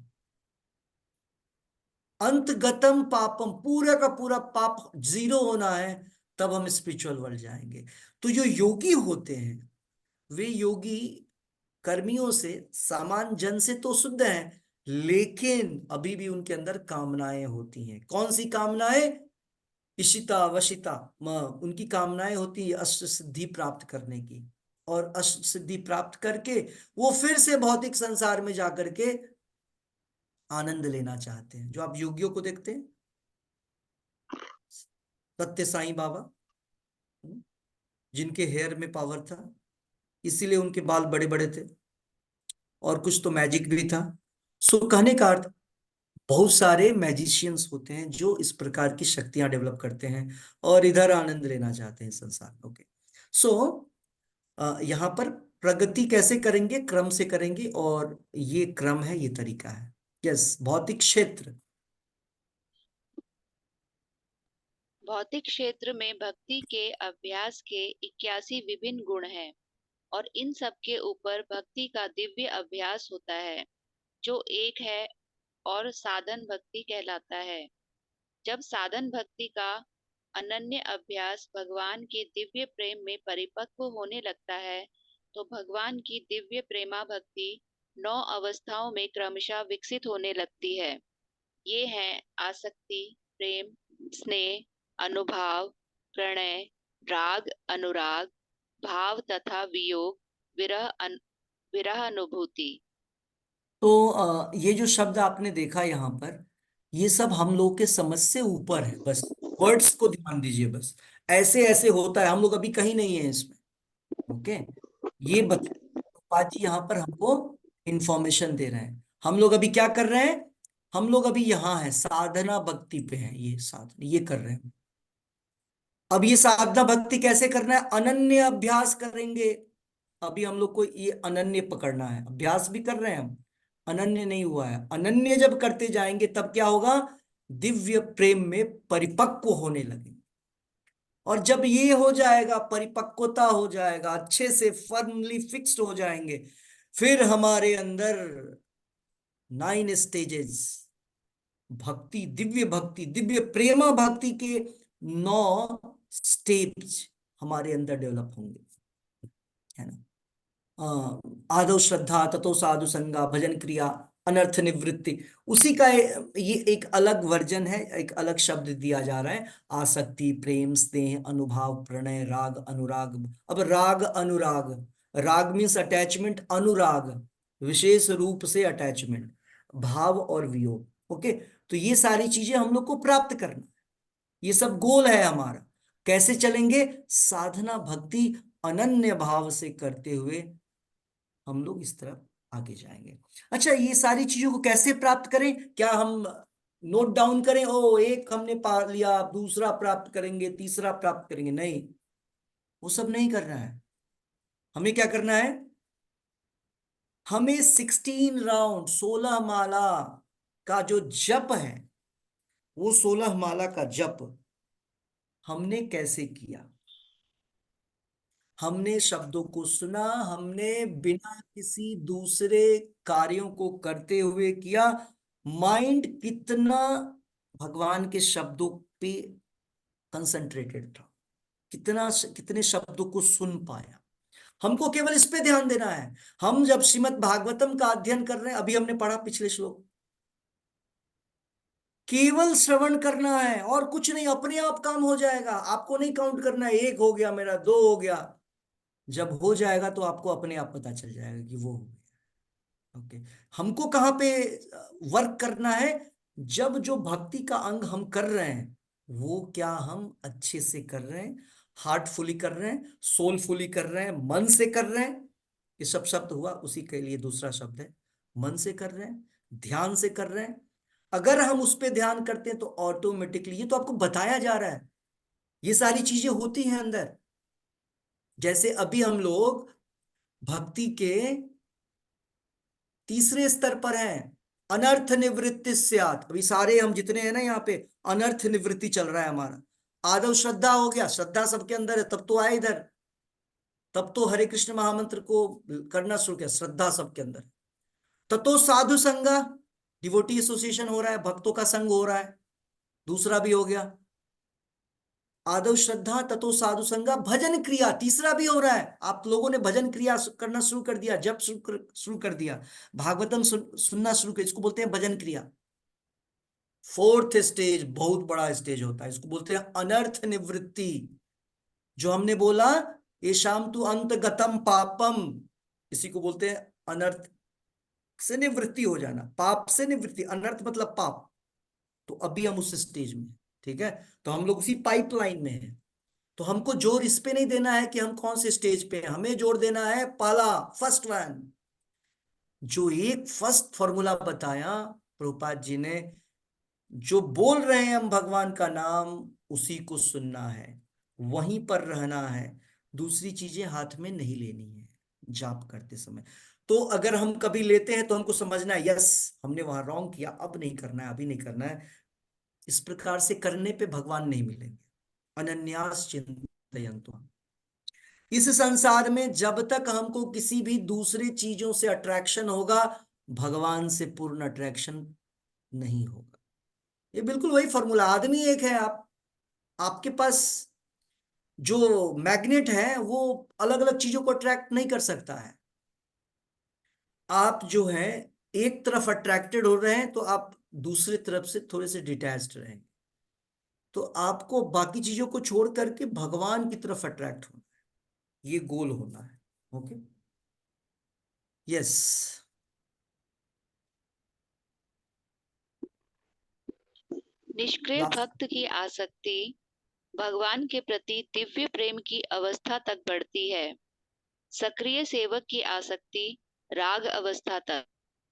अंतगतम पापम, पूरा का पूरा पाप जीरो होना है, तब हम स्पिरिचुअल वर्ल्ड जाएंगे। तो जो योगी होते हैं, वे योगी कर्मियों से, सामान्य जन से तो शुद्ध हैं, लेकिन अभी भी उनके अंदर कामनाएं होती हैं। कौन सी कामनाएं? इशिता वशिता, उनकी कामनाएं होती है अष्ट सिद्धि प्राप्त करने की। और अष्ट सिद्धि प्राप्त करके वो फिर से भौतिक संसार में जाकर के आनंद लेना चाहते हैं। जो आप योगियों को देखते हैं, सत्य साईं बाबा, जिनके हेयर में पावर था, इसीलिए उनके बाल बड़े बड़े थे, और कुछ तो मैजिक भी था। सो कहने का अर्थ, बहुत सारे मैजिशियंस होते हैं जो इस प्रकार की शक्तियां डेवलप करते हैं और इधर आनंद लेना चाहते हैं संसार में। ओके, सो यहाँ पर प्रगति कैसे करेंगे? क्रम से करेंगे, और ये क्रम है, ये तरीका है। यस, भौतिक क्षेत्र। भौतिक क्षेत्र में भक्ति के अभ्यास के 81 विभिन्न गुण हैं, और इन सब के ऊपर भक्ति का दिव्य अभ्यास होता है, जो एक है और साधन भक्ति कहलाता है। जब साधन भक्ति का अनन्य अभ्यास भगवान के दिव्य प्रेम में परिपक्व होने लगता है, तो भगवान की दिव्य प्रेमा भक्ति 9 अवस्थाओं में क्रमशः विकसित होने लगती है। ये हैं आसक्ति, प्रेम, स्नेह, अनुभाव, प्रणय, राग, अनुराग, भाव तथा वियोग, विरह अनुभूति। तो ये जो शब्द आपने देखा यहाँ पर, ये सब हम लोग के समझ से ऊपर है। बस वर्ड्स को ध्यान दीजिए, बस ऐसे ऐसे होता है, हम लोग अभी कहीं नहीं है इसमें। ओके, ये बता, पाजी यहाँ पर हमको इंफॉर्मेशन दे रहे हैं। हम लोग अभी क्या कर रहे हैं? हम लोग अभी यहाँ है, साधना भक्ति पे हैं, ये साधना ये कर रहे हैं। अब ये साधना भक्ति कैसे करना है? अनन्य अभ्यास करेंगे। अभी हम लोग को ये अनन्य पकड़ना है, अभ्यास भी कर रहे हैं हम, अनन्य नहीं हुआ है। अनन्य जब करते जाएंगे तब क्या होगा? दिव्य प्रेम में परिपक्व होने लगेंगे। और जब ये हो जाएगा, परिपक्वता हो जाएगा, अच्छे से फर्मली फिक्स्ड हो जाएंगे, फिर हमारे अंदर 9 स्टेजेस, भक्ति, दिव्य भक्ति, दिव्य प्रेमा भक्ति के 9 स्टेप्स हमारे अंदर डेवलप होंगे, है ना। आदौ श्रद्धा, ततो साधु संगा, भजन क्रिया, अनर्थ निवृत्ति। उसी का ये एक अलग वर्जन है, एक अलग शब्द दिया जा रहा है। आसक्ति, प्रेम, स्नेह, अनुभाव, प्रणय, राग, अनुराग। अब राग अनुराग, राग मीन्स अटैचमेंट, अनुराग विशेष रूप से अटैचमेंट, भाव और वियोग। ओके, तो ये सारी चीजें हम लोग को प्राप्त करना, ये सब गोल है हमारा। कैसे चलेंगे? साधना भक्ति अनन्य भाव से करते हुए हम लोग इस तरफ आगे जाएंगे। अच्छा, ये सारी चीजों को कैसे प्राप्त करें? क्या हम नोट डाउन करें, ओ एक हमने पा लिया, दूसरा प्राप्त करेंगे, तीसरा प्राप्त करेंगे? नहीं, वो सब नहीं करना है। हमें क्या करना है? हमें 16 राउंड, 16 माला का जो जप है, वो 16 माला का जप हमने कैसे किया? हमने शब्दों को सुना, हमने बिना किसी दूसरे कार्यों को करते हुए किया। माइंड कितना भगवान के शब्दों पे कंसंट्रेटेड था, कितना, कितने शब्दों को सुन पाया। हमको केवल इस पे ध्यान देना है। हम जब श्रीमद् भागवतम का अध्ययन कर रहे हैं, अभी हमने पढ़ा पिछले श्लोक, केवल श्रवण करना है और कुछ नहीं, अपने आप काम हो जाएगा। आपको नहीं काउंट करना है, एक हो गया मेरा, दो हो गया। जब हो जाएगा तो आपको अपने आप पता चल जाएगा कि वो हो गया। ओके, हमको कहाँ पे वर्क करना है? जब जो भक्ति का अंग हम कर रहे हैं, वो क्या हम अच्छे से कर रहे हैं, हार्टफुली कर रहे हैं, सोलफुली कर रहे हैं, मन से कर रहे हैं। ये सब शब्द हुआ, उसी के लिए दूसरा शब्द है, मन से कर रहे हैं, ध्यान से कर रहे हैं। अगर हम उस पर ध्यान करते हैं तो ऑटोमेटिकली, ये तो आपको बताया जा रहा है, ये सारी चीजें होती हैं अंदर। जैसे अभी हम लोग भक्ति के तीसरे स्तर पर हैं, अनर्थ निवृत्ति स्यात्। अभी सारे हम जितने हैं ना यहाँ पे, अनर्थ निवृत्ति चल रहा है हमारा। आदव श्रद्धा हो गया, श्रद्धा सबके अंदर है, तब तो आए इधर, तब तो हरे कृष्ण महामंत्र को करना शुरू किया, श्रद्धा सबके अंदर। ततो साधु संगा, डिवोटी एसोसिएशन हो रहा है, भक्तों का संग हो रहा है। दूसरा भी हो गया आदव श्रद्धा ततो साधु संगा, भजन क्रिया तीसरा भी हो रहा है। आप लोगों ने भजन क्रिया करना शुरू कर दिया, जब शुरू कर दिया, भागवतम सुनना शुरू कर, इसको बोलते हैं भजन क्रिया। फोर्थ स्टेज बहुत बड़ा स्टेज होता है, इसको बोलते हैं अनर्थ निवृत्ति। जो हमने बोला ये शाम तु अंत गतम पापम, इसी को बोलते हैं अनर्थ से निवृत्ति हो जाना, पाप से निवृत्ति, अनर्थ मतलब पाप। तो अभी हम उस स्टेज में, ठीक है, तो हम लोग उसी पाइपलाइन में हैं। तो हमको जोर इस पे नहीं देना है कि हम कौन से स्टेज पे हैं, हमें जोर देना है पहला, फर्स्ट वन। जो एक फर्स्ट फॉर्मूला बताया प्रभुपाद जी ने, जो बोल रहे हैं हम भगवान का नाम, उसी को सुनना है, वहीं पर रहना है, दूसरी चीजें हाथ में नहीं लेनी है जाप करते समय। तो अगर हम कभी लेते हैं तो हमको समझना है यस हमने वहां रॉन्ग किया, अब नहीं करना है, अभी नहीं करना है। इस प्रकार से करने पे भगवान नहीं मिलेंगे। अनन्यास चिंतयन्तु। इस संसार में जब तक हमको किसी भी दूसरी चीजों से अट्रैक्शन होगा, भगवान से पूर्ण अट्रैक्शन नहीं होगा। ये बिल्कुल वही फॉर्मूला, आदमी एक है, आपके पास जो मैग्नेट है वो अलग अलग चीजों को अट्रैक्ट नहीं कर सकता है। आप जो है एक तरफ अट्रैक्टेड हो रहे हैं तो आप दूसरी तरफ से थोड़े से डिटैच्ड रहेंगे। तो आपको बाकी चीजों को छोड़ करके भगवान की तरफ अट्रैक्ट होना है, ये गोल होना है। Okay, yes. निष्क्रिय लास्ट। भक्त की आसक्ति भगवान के प्रति दिव्य प्रेम की अवस्था तक बढ़ती है। सक्रिय सेवक की आसक्ति राग अवस्था तक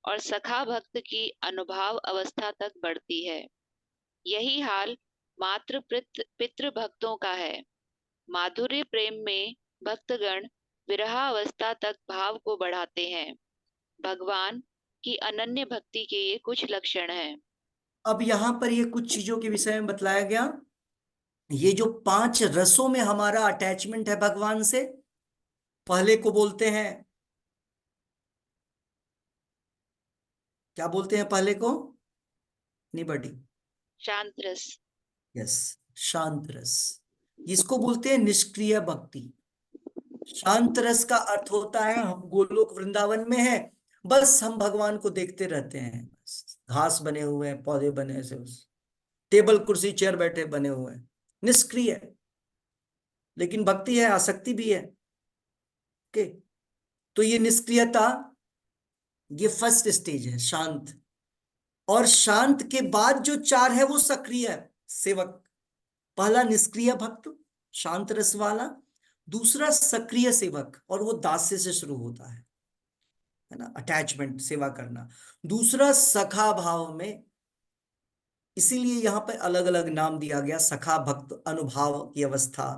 और सखा भक्त की अनुभाव अवस्था तक बढ़ती है। यही हाल मात्र पितृ भक्तों का है। माधुर्य प्रेम में भक्तगण विरहावस्था तक भाव को बढ़ाते हैं। भगवान की अनन्य भक्ति के ये कुछ लक्षण हैं। अब यहां पर ये कुछ चीजों के विषय में बतलाया गया। ये जो 5 रसों में हमारा अटैचमेंट है भगवान से, पहले को बोलते हैं, क्या बोलते हैं पहले को? निबडी। शांत रस। यस, शांत रस। इसको बोलते हैं निष्क्रिय भक्ति। शांत रस का अर्थ होता है हम गोलोक वृंदावन में है, बस हम भगवान को देखते रहते हैं, बस घास बने हुए हैं, पौधे बने से, उस टेबल कुर्सी चेयर बैठे बने हुए हैं, निष्क्रिय। लेकिन भक्ति है, आसक्ति भी है। ओके, तो ये निष्क्रियता, ये फर्स्ट स्टेज है, शांत। और शांत के बाद जो 4 है वो सक्रिय सेवक। पहला निष्क्रिय भक्त, शांत रस वाला। दूसरा सक्रिय सेवक, और वो दास्य से शुरू होता है ना, अटैचमेंट, सेवा करना। दूसरा सखा भाव में, इसीलिए यहां पर अलग अलग नाम दिया गया, सखा भक्त अनुभाव की अवस्था।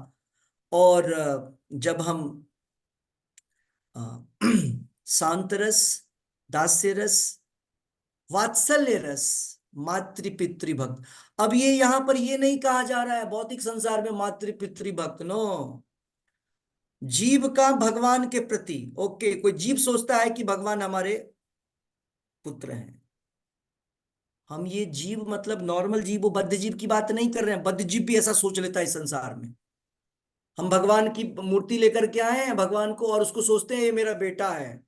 और जब हम अ, शांत रस, दास्य रस, वात्सल्य रस, मातृ पितृ भक्त। अब ये यहां पर ये नहीं कहा जा रहा है भौतिक संसार में मातृ पितृ भक्त, नो। जीव का भगवान के प्रति, ओके, कोई जीव सोचता है कि भगवान हमारे पुत्र हैं। हम ये जीव मतलब नॉर्मल जीव, वो बद्ध जीव की बात नहीं कर रहे हैं, बद्ध जीव भी ऐसा सोच लेता है इस संसार में। हम भगवान की मूर्ति लेकर के आए हैं भगवान को, और उसको सोचते हैं ये मेरा बेटा है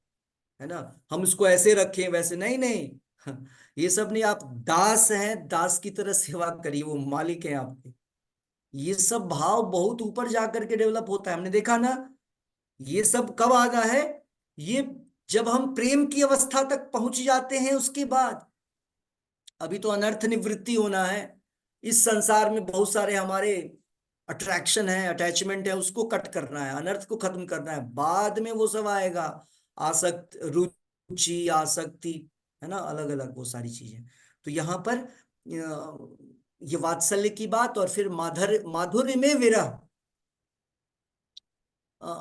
ना, हम इसको ऐसे रखें वैसे, नहीं नहीं। ये सब नहीं, आप दास हैं, दास की तरह सेवा करिए, वो मालिक हैं आपके। ये सब भाव बहुत ऊपर जाकर के डेवलप होता है, हमने देखा ना। ये सब कब आता है? ये जब हम प्रेम की अवस्था तक पहुंच जाते हैं उसके बाद। अभी तो अनर्थ निवृत्ति होना है। इस संसार में बहुत सारे हमारे अट्रैक्शन है, अटैचमेंट है, उसको कट करना है, अनर्थ को खत्म करना है, बाद में वो सब आएगा। आसक्त, रुचि, आसक्ति, है ना, अलग अलग वो सारी चीजें। तो यहाँ पर ये वात्सल्य की बात, और फिर माधुर्य में विरह।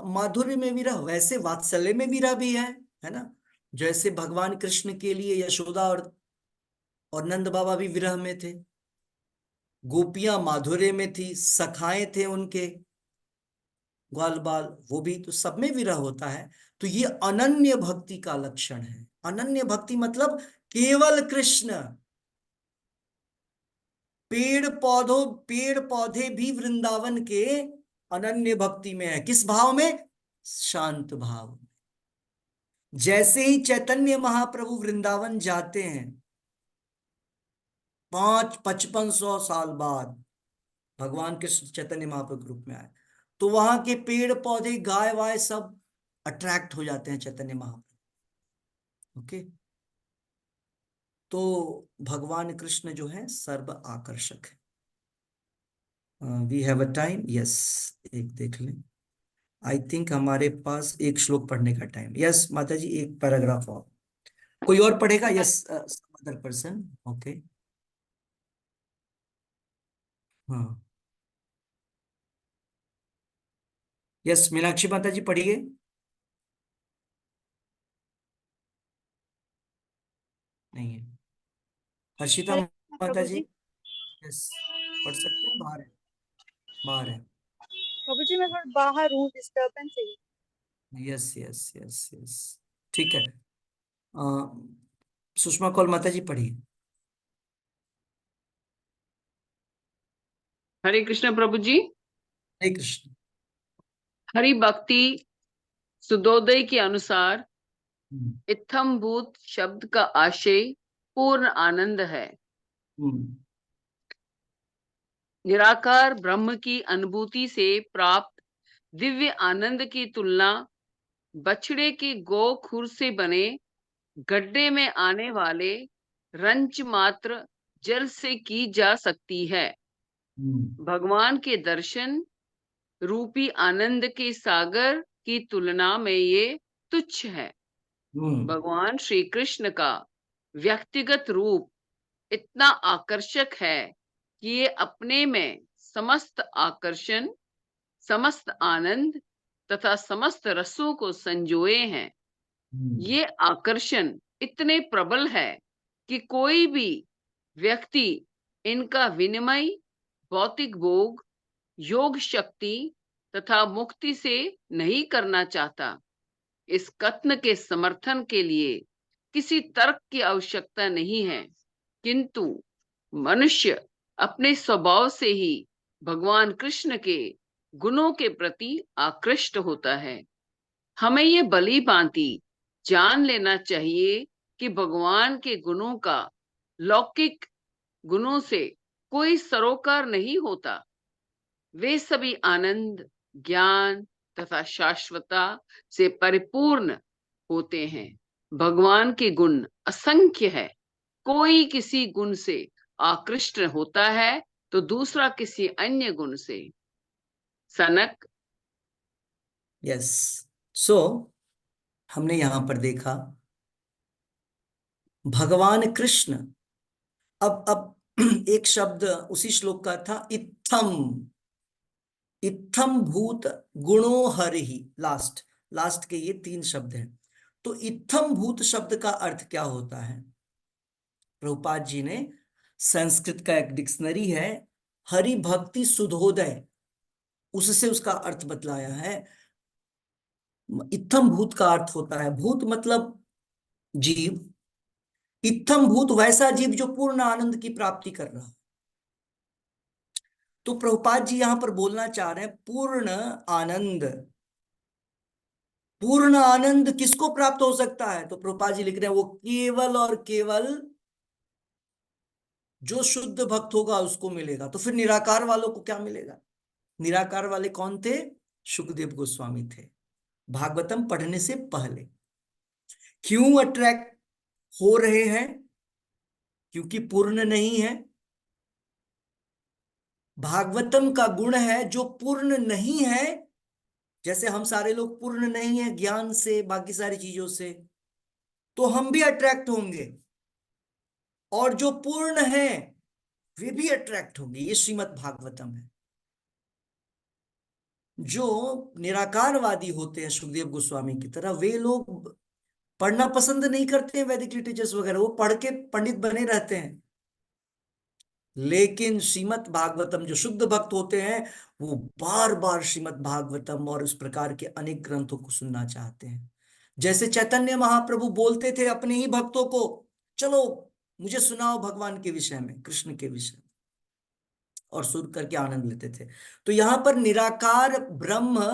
माधुर्य में विरह, वैसे वात्सल्य में विरह भी है ना। जैसे भगवान कृष्ण के लिए यशोदा और नंद बाबा भी विरह में थे, गोपियां माधुर्य में थी, सखाए थे उनके, ग्वाल बाल, वो भी, तो सब में विरह होता है। तो ये अनन्य भक्ति का लक्षण है। अनन्य भक्ति मतलब केवल कृष्ण। पेड़ पौधे भी वृंदावन के अनन्य भक्ति में है। किस भाव में? शांत भाव में। जैसे ही चैतन्य महाप्रभु वृंदावन जाते हैं 5500 साल बाद, भगवान कृष्ण चैतन्य महाप्रभु के रूप में आए, तो वहां के पेड़ पौधे गाय वाय सब अट्रैक्ट हो जाते हैं चैतन्य महाप्रभु। ओके, तो भगवान कृष्ण जो है सर्व आकर्षक है। We have a time, yes, एक देख लें। आई थिंक हमारे पास एक श्लोक पढ़ने का टाइम। यस माता जी, एक पैराग्राफ और। कोई और पढ़ेगा? Yes, other person. ओके, हाँ, यस, मीनाक्षी माता जी पढ़िए। नहीं है। हर्षिता हरे कृष्ण माता प्रभु जी, जी। यस, पढ़ सकते हैं? बाहर है, बाहर है। प्रभु जी मैं थोड़ा बाहर हूँ, डिस्टर्बेंस है। यस यस यस यस, ठीक है। अ, सुषमा कौल माता जी पढ़िए। हरे कृष्ण प्रभु जी। हरे कृष्ण। हरि भक्ति सुदोदय के अनुसार हम्म, इत्थम भूत शब्द का आशय पूर्ण आनंद है। हम्म, निराकार ब्रह्म की अनुभूति से प्राप्त दिव्य आनंद की तुलना बछड़े के गो खुर से बने गड्ढे में आने वाले रंच मात्र जल से की जा सकती है। भगवान के दर्शन रूपी आनंद के सागर की तुलना में ये तुच्छ है। हम्म, भगवान श्री कृष्ण का व्यक्तिगत रूप इतना आकर्षक है कि ये अपने में समस्त आकर्षण, समस्त आनंद तथा समस्त रसों को संजोए हैं। ये आकर्षण इतने प्रबल है कि कोई भी व्यक्ति इनका विनिमय भौतिक भोग, योग शक्ति तथा मुक्ति से नहीं करना चाहता। इस कथन के समर्थन के लिए किसी तर्क की आवश्यकता नहीं है, किंतु मनुष्य अपने स्वभाव से ही भगवान कृष्ण के गुणों के प्रति आकृष्ट होता है। हमें ये भली भांति जान लेना चाहिए कि भगवान के गुणों का लौकिक गुणों से कोई सरोकार नहीं होता। वे सभी आनंद, ज्ञान तथा शाश्वता से परिपूर्ण होते हैं। भगवान के गुण असंख्य है। कोई किसी गुण से आकृष्ट होता है तो दूसरा किसी अन्य गुण से। सनक। यस, सो हमने यहां पर देखा भगवान कृष्ण। अब एक शब्द उसी श्लोक का था, इत्थम। इत्थम भूत गुणो हरिहि, लास्ट, लास्ट के ये 3 शब्द हैं। तो इत्थम भूत शब्द का अर्थ क्या होता है? प्रभुपाद जी ने, संस्कृत का एक डिक्शनरी है हरि भक्ति सुधोदय, उससे उसका अर्थ बतलाया है। इत्थम भूत का अर्थ होता है, भूत मतलब जीव, इत्थम भूत वैसा जीव जो पूर्ण आनंद की प्राप्ति कर रहा। तो प्रभुपाद जी यहां पर बोलना चाह रहे हैं पूर्ण आनंद। पूर्ण आनंद किसको प्राप्त हो सकता है? तो प्रभुपाद जी लिख रहे हैं वो केवल और केवल जो शुद्ध भक्त होगा उसको मिलेगा। तो फिर निराकार वालों को क्या मिलेगा? निराकार वाले कौन थे? सुखदेव गोस्वामी थे, भागवतम पढ़ने से पहले। क्यों अट्रैक्ट हो रहे हैं? क्योंकि पूर्ण नहीं है। भागवतम का गुण है जो पूर्ण नहीं है। जैसे हम सारे लोग पूर्ण नहीं है ज्ञान से, बाकी सारी चीजों से, तो हम भी अट्रैक्ट होंगे, और जो पूर्ण है वे भी अट्रैक्ट होंगे। ये श्रीमद् भागवतम है। जो निराकारवादी होते हैं सुखदेव गोस्वामी की तरह, वे लोग पढ़ना पसंद नहीं करते हैं वैदिक लिटरेचर्स वगैरह, वो पढ़ के पंडित बने रहते हैं। लेकिन श्रीमद् भागवतम जो शुद्ध भक्त होते हैं, वो बार बार श्रीमद् भागवतम और इस प्रकार के अनेक ग्रंथों को सुनना चाहते हैं। जैसे चैतन्य महाप्रभु बोलते थे अपने ही भक्तों को चलो मुझे सुनाओ भगवान के विषय में, कृष्ण के विषय में, और सुन करके आनंद लेते थे। तो यहां पर निराकार ब्रह्म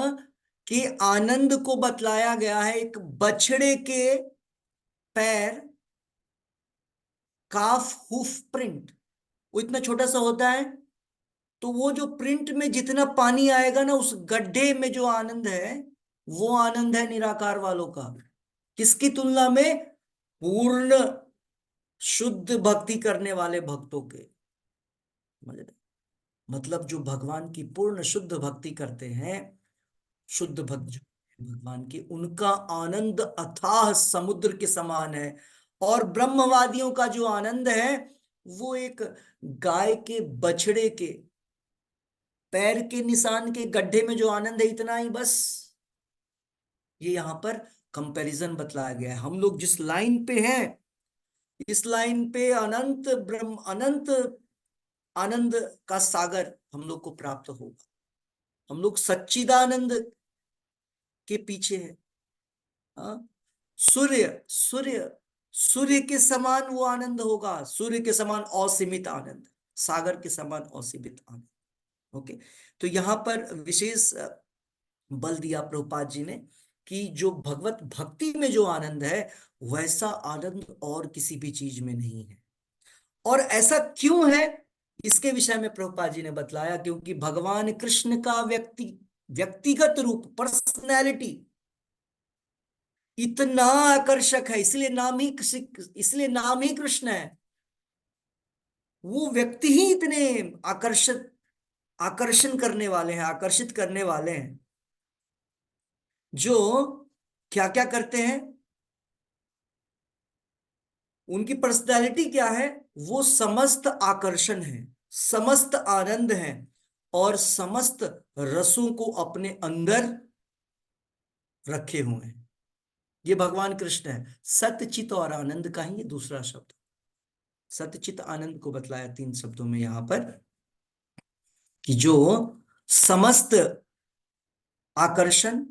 के आनंद को बतलाया गया है एक बछड़े के पैर, काफ हुफ प्रिंट, वो इतना छोटा सा होता है, तो वो जो प्रिंट में जितना पानी आएगा ना, उस गड्ढे में जो आनंद है, वो आनंद है निराकार वालों का। किसकी तुलना में? पूर्ण शुद्ध भक्ति करने वाले भक्तों के। समझ रहे? मतलब जो भगवान की पूर्ण शुद्ध भक्ति करते हैं, शुद्ध भक्त जो हैं भगवान के, उनका आनंद अथाह समुद्र के समान है। और ब्रह्मवादियों का जो आनंद है, वो एक गाय के बछड़े के पैर के निशान के गड्ढे में जो आनंद है, इतना ही बस। ये यहां पर कंपैरिजन बतलाया गया है। हम लोग जिस लाइन पे हैं, इस लाइन पे अनंत ब्रह्म, अनंत आनंद का सागर हम लोग को प्राप्त होगा। हम लोग सच्चिदानंद के पीछे हैं। हाँ? सूर्य सूर्य सूर्य के समान वो आनंद होगा, सूर्य के समान असीमित आनंद, सागर के समान असीमित आनंद। ओके, तो यहां पर विशेष बल दिया प्रभुपाद जी ने कि जो भगवत भक्ति में जो आनंद है, वैसा आनंद और किसी भी चीज में नहीं है। और ऐसा क्यों है, इसके विषय में प्रभुपाद जी ने बतलाया, क्योंकि भगवान कृष्ण का व्यक्तिगत रूप, पर्सनैलिटी इतना आकर्षक है, इसलिए नाम ही कृष्ण है। वो व्यक्ति ही इतने आकर्षण करने वाले हैं, आकर्षित करने वाले हैं, जो क्या क्या करते हैं, उनकी पर्सनैलिटी क्या है? वो समस्त आकर्षण है, समस्त आनंद है, और समस्त रसों को अपने अंदर रखे हुए हैं। ये भगवान कृष्ण है। सतचित और आनंद का ही ये दूसरा शब्द। सतचित आनंद को बतलाया 3 शब्दों में यहां पर, कि जो समस्त आकर्षण,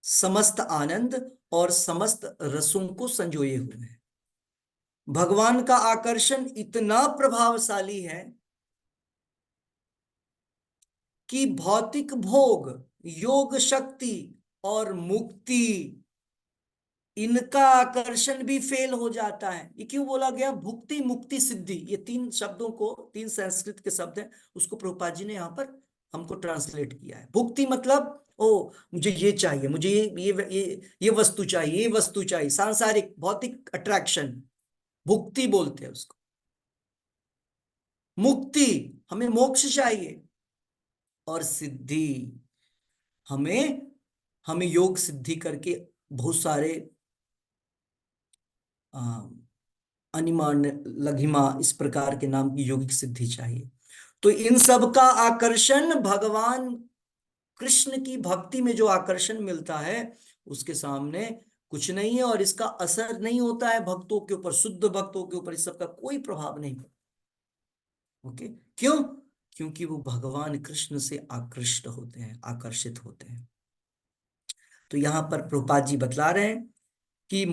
समस्त आनंद और समस्त रसों को संजोए हुए हैं। भगवान का आकर्षण इतना प्रभावशाली है कि भौतिक भोग, योग शक्ति और मुक्ति, इनका आकर्षण भी फेल हो जाता है। ये क्यों बोला गया? भुक्ति, मुक्ति, सिद्धि, ये 3 शब्दों को, 3 संस्कृत के शब्द हैं, उसको प्रभुपाद जी ने यहाँ पर हमको ट्रांसलेट किया है। भुक्ति मतलब, ओ मुझे ये चाहिए, मुझे ये वस्तु चाहिए, ये वस्तु चाहिए, सांसारिक भौतिक अट्रैक्शन, भुक्ति बोलते हैं उसको। मुक्ति, हमें मोक्ष चाहिए। और सिद्धि, हमें हमें योग सिद्धि करके बहुत सारे अनिमा, लघिमा, इस प्रकार के नाम की योगिक सिद्धि चाहिए। तो इन सब का आकर्षण भगवान कृष्ण की भक्ति में जो आकर्षण मिलता है, उसके सामने कुछ नहीं है, और इसका असर नहीं होता है भक्तों के ऊपर, शुद्ध भक्तों के ऊपर इस सब का कोई प्रभाव नहीं पड़ता। ओके, क्यों? क्योंकि वो भगवान कृष्ण से आकृष्ट होते हैं, आकर्षित होते हैं। तो यहां पर प्रभुपाद जी बतला रहे हैं कि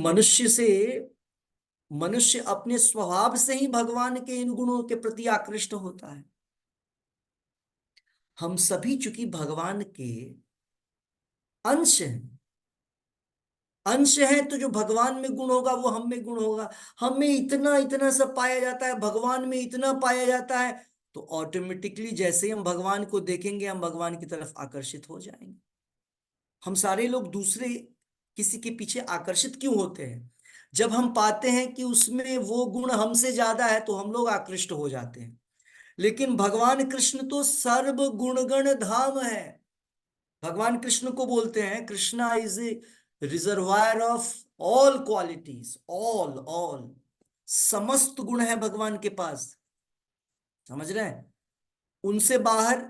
मनुष्य अपने स्वभाव से ही भगवान के इन गुणों के प्रति आकृष्ट होता है। हम सभी चूंकि भगवान के अंश हैं, अंश है, तो जो भगवान में गुण होगा वो हम में गुण होगा। हम में इतना इतना सब पाया जाता है, भगवान में इतना पाया जाता है, तो ऑटोमेटिकली जैसे हम भगवान को देखेंगे, हम भगवान की तरफ आकर्षित हो जाएंगे। हम सारे लोग दूसरे किसी के पीछे आकर्षित क्यों होते हैं? जब हम पाते हैं कि उसमें वो गुण हमसे ज्यादा है, तो हम लोग आकृष्ट हो जाते हैं। लेकिन भगवान कृष्ण तो सर्व गुणगण धाम है। भगवान कृष्ण को बोलते हैं, Krishna is a reservoir of all qualities, all all, समस्त गुण है भगवान के पास। समझ रहे हैं? उनसे बाहर,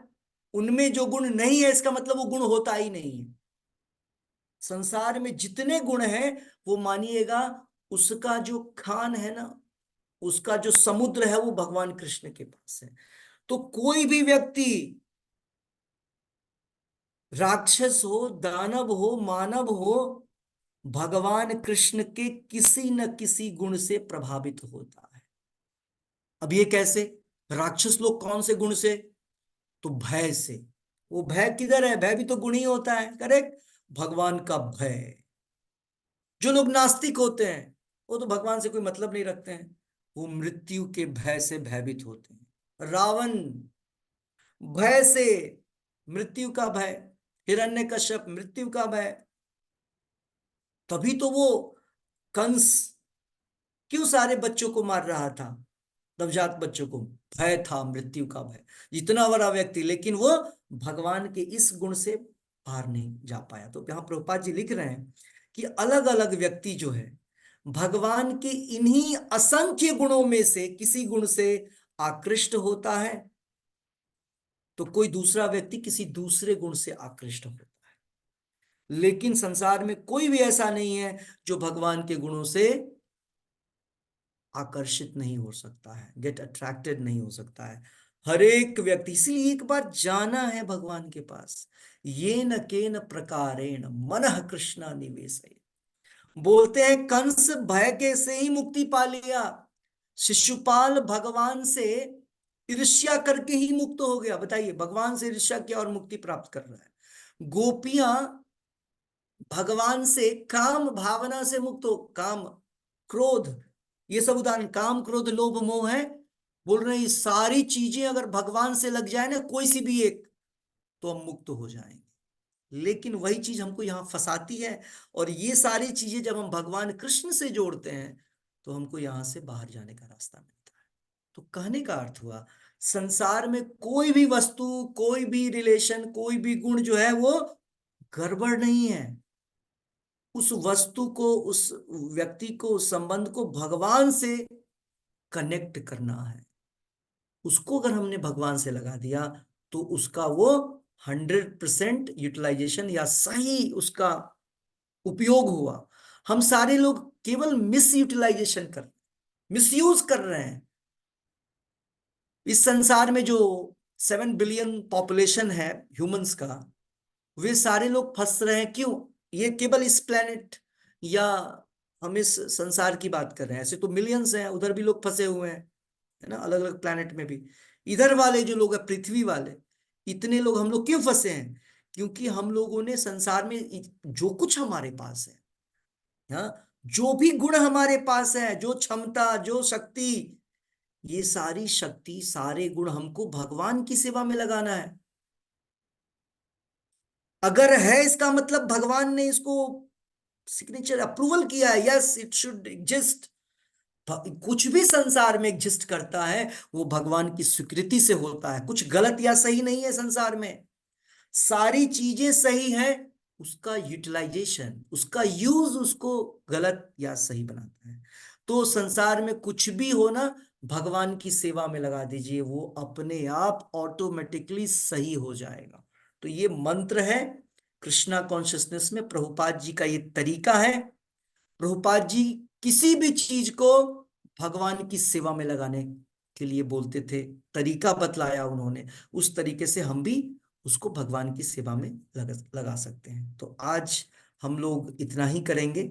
उनमें जो गुण नहीं है, इसका मतलब वो गुण होता ही नहीं है। संसार में जितने गुण हैं, वो मानिएगा, उसका जो खान है ना, उसका जो समुद्र है, वो भगवान कृष्ण के पास है। तो कोई भी व्यक्ति, राक्षस हो, दानव हो, मानव हो, भगवान कृष्ण के किसी न किसी गुण से प्रभावित होता है। अब ये कैसे? राक्षस लोग कौन से गुण से? तो भय से। वो भय किधर है? भय भी तो गुण ही होता है, करेक्ट? भगवान का भय। जो लोग नास्तिक होते हैं वो तो भगवान से कोई मतलब नहीं रखते हैं, वो मृत्यु के भय से भयभीत होते हैं। रावण भय से, मृत्यु का भय। हिरण्यकश्यप मृत्यु का भय। तभी तो वो कंस क्यों सारे बच्चों को मार रहा था? नवजात बच्चों को भय था, मृत्यु का भय। इतना बड़ा व्यक्ति, लेकिन वो भगवान के इस गुण से पार नहीं जा पाया। तो यहाँ प्रभुपाद जी लिख रहे हैं कि अलग अलग व्यक्ति जो है भगवान के इन्हीं असंख्य गुणों में से किसी गुण से आकृष्ट होता है, तो कोई दूसरा व्यक्ति किसी दूसरे गुण से आकृष्ट होता है। लेकिन संसार में कोई भी ऐसा नहीं है जो भगवान के गुणों से आकर्षित नहीं हो सकता है, गेट अट्रैक्टेड नहीं हो सकता है। हर एक व्यक्ति, इसलिए एक बार जाना है भगवान के पास। ये न केन प्रकारेण मनः कृष्णा निवेशय। बोलते हैं कंस भय के से ही मुक्ति पा लिया, शिशुपाल भगवान से ईर्ष्या करके ही मुक्त हो गया। बताइए, भगवान से ईर्ष्या किया और मुक्ति प्राप्त कर रहा है। गोपियां भगवान से काम भावना से मुक्त हो, काम क्रोध, ये सब उदाहरण, काम क्रोध लोभ मोह है। बोल रहे हैं ये सारी चीजें अगर भगवान से लग जाए ना, कोई सी भी एक, तो हम मुक्त हो जाएंगे। लेकिन वही चीज हमको यहाँ फंसाती है, और ये सारी चीजें जब हम भगवान कृष्ण से जोड़ते हैं तो हमको यहाँ से बाहर जाने का रास्ता मिलता है। तो कहने का अर्थ हुआ, संसार में कोई भी वस्तु, कोई भी रिलेशन, कोई भी गुण जो है वो गड़बड़ नहीं है। उस वस्तु को, उस व्यक्ति को, उस संबंध को भगवान से कनेक्ट करना है। उसको अगर हमने भगवान से लगा दिया तो उसका वो 100% यूटिलाइजेशन या सही उसका उपयोग हुआ। हम सारे लोग केवल मिस यूटिलाइजेशन कर, मिसयूज कर रहे हैं। इस संसार में जो 7 बिलियन पॉपुलेशन है ह्यूमंस का, वे सारे लोग फंस रहे हैं। क्यों? ये केवल इस प्लेनेट या हम इस संसार की बात कर रहे हैं, ऐसे तो मिलियंस हैं, उधर भी लोग फंसे हुए हैं, है ना, अलग अलग प्लेनेट में भी। इधर वाले जो लोग हैं, पृथ्वी वाले, इतने लोग हम लोग क्यों फंसे हैं? क्योंकि हम लोगों ने संसार में जो कुछ हमारे पास है, हाँ, जो भी गुण हमारे पास है, जो क्षमता, जो शक्ति, ये सारी शक्ति, सारे गुण हमको भगवान की सेवा में लगाना है। अगर है, इसका मतलब भगवान ने इसको सिग्नेचर अप्रूवल किया है, यस इट शुड एग्जिस्ट। कुछ भी संसार में एग्जिस्ट करता है वो भगवान की स्वीकृति से होता है। कुछ गलत या सही नहीं है संसार में, सारी चीजें सही है। उसका यूटिलाइजेशन, उसका यूज उसको गलत या सही बनाता है। तो संसार में कुछ भी हो ना, भगवान की सेवा में लगा दीजिए, वो अपने आप ऑटोमेटिकली सही हो जाएगा। तो ये मंत्र है कृष्णा कॉन्शियसनेस में, प्रभुपाद जी का ये तरीका है। प्रभुपाद जी किसी भी चीज को भगवान की सेवा में लगाने के लिए बोलते थे, तरीका बतलाया उन्होंने, उस तरीके से हम भी उसको भगवान की सेवा में लगा सकते हैं। तो आज हम लोग इतना ही करेंगे।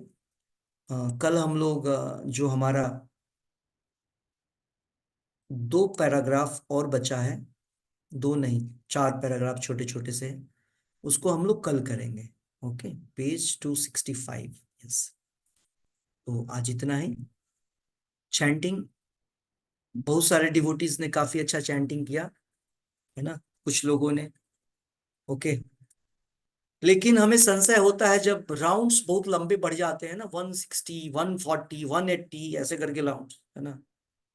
कल हम लोग जो हमारा 2 पैराग्राफ और बचा है, 2 नहीं 4 पैराग्राफ छोटे छोटे से, उसको हम लोग कल करेंगे। Okay, page 265। यस, तो आज इतना ही। चैंटिंग, बहुत सारे डिवोटीज ने काफी अच्छा चैंटिंग किया, है ना, कुछ लोगों ने। ओके, लेकिन हमें संशय होता है जब राउंड्स बहुत लंबे बढ़ जाते हैं ना, 160, 140, 180 ऐसे करके राउंड्स, है ना।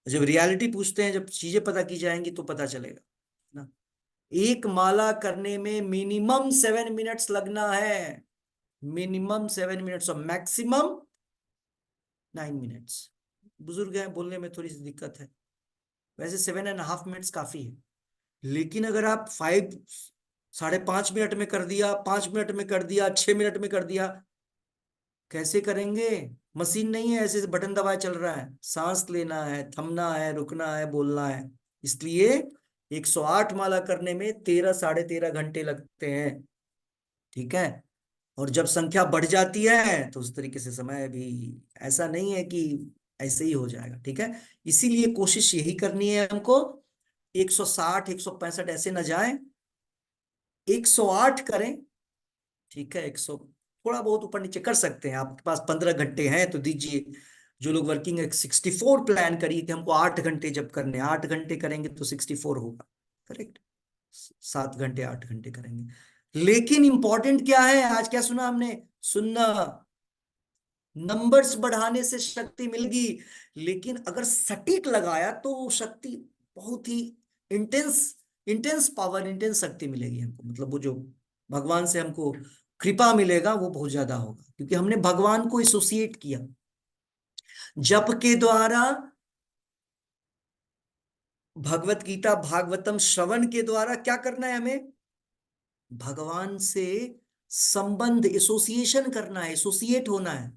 जब रियलिटी पूछते हैं, जब चीजें पता की जाएंगी तो पता चलेगा, है ना। एक माला करने में मिनिमम 7 मिनट्स लगना है, मिनिमम 7 मिनट्स और मैक्सिमम 9 मिनट्स। बुजुर्ग हैं, बोलने में थोड़ी सी दिक्कत है, वैसे 7.5 मिनट्स काफी है। लेकिन अगर आप 5.5 मिनट में कर दिया, 5 मिनट में कर दिया, 6 मिनट में कर दिया, कैसे करेंगे? मशीन नहीं है ऐसे बटन दबाए चल रहा है, सांस लेना है, थमना है, रुकना है, बोलना है। इसलिए 108 माला करने में 13 साढ़े 13 घंटे लगते हैं। ठीक है, और जब संख्या बढ़ जाती है तो उस तरीके से समय भी ऐसा नहीं है कि ऐसे ही हो जाएगा, ठीक है। इसीलिए कोशिश यही करनी है हमको, 160 165 ऐसे ना जाए, 108 करें, ठीक है। 100 थोड़ा बहुत ऊपर नीचे कर सकते हैं, आपके पास 15 घंटे हैं तो दीजिए। जो लोग वर्किंग 64 प्लान करिए कि हमको 8 घंटे जब करने, 8 घंटे करेंगे तो 64 होगा, करेक्ट। 7 घंटे 8 घंटे करेंगे। लेकिन इंपॉर्टेंट क्या है, आज क्या सुना हमने, सुनना, नंबर्स बढ़ाने से शक्ति मिलेगी, लेकिन अगर सटीक लगाया तो वो शक्ति बहुत ही इंटेंस, इंटेंस पावर, इंटेंस शक्ति मिलेगी हमको। मतलब वो जो भगवान से हमको कृपा मिलेगा वो बहुत ज्यादा होगा, क्योंकि हमने भगवान को एसोसिएट किया जप के द्वारा, भगवत गीता भागवतम श्रवण के द्वारा। क्या करना है हमें, भगवान से संबंध, एसोसिएशन करना है, एसोसिएट होना है।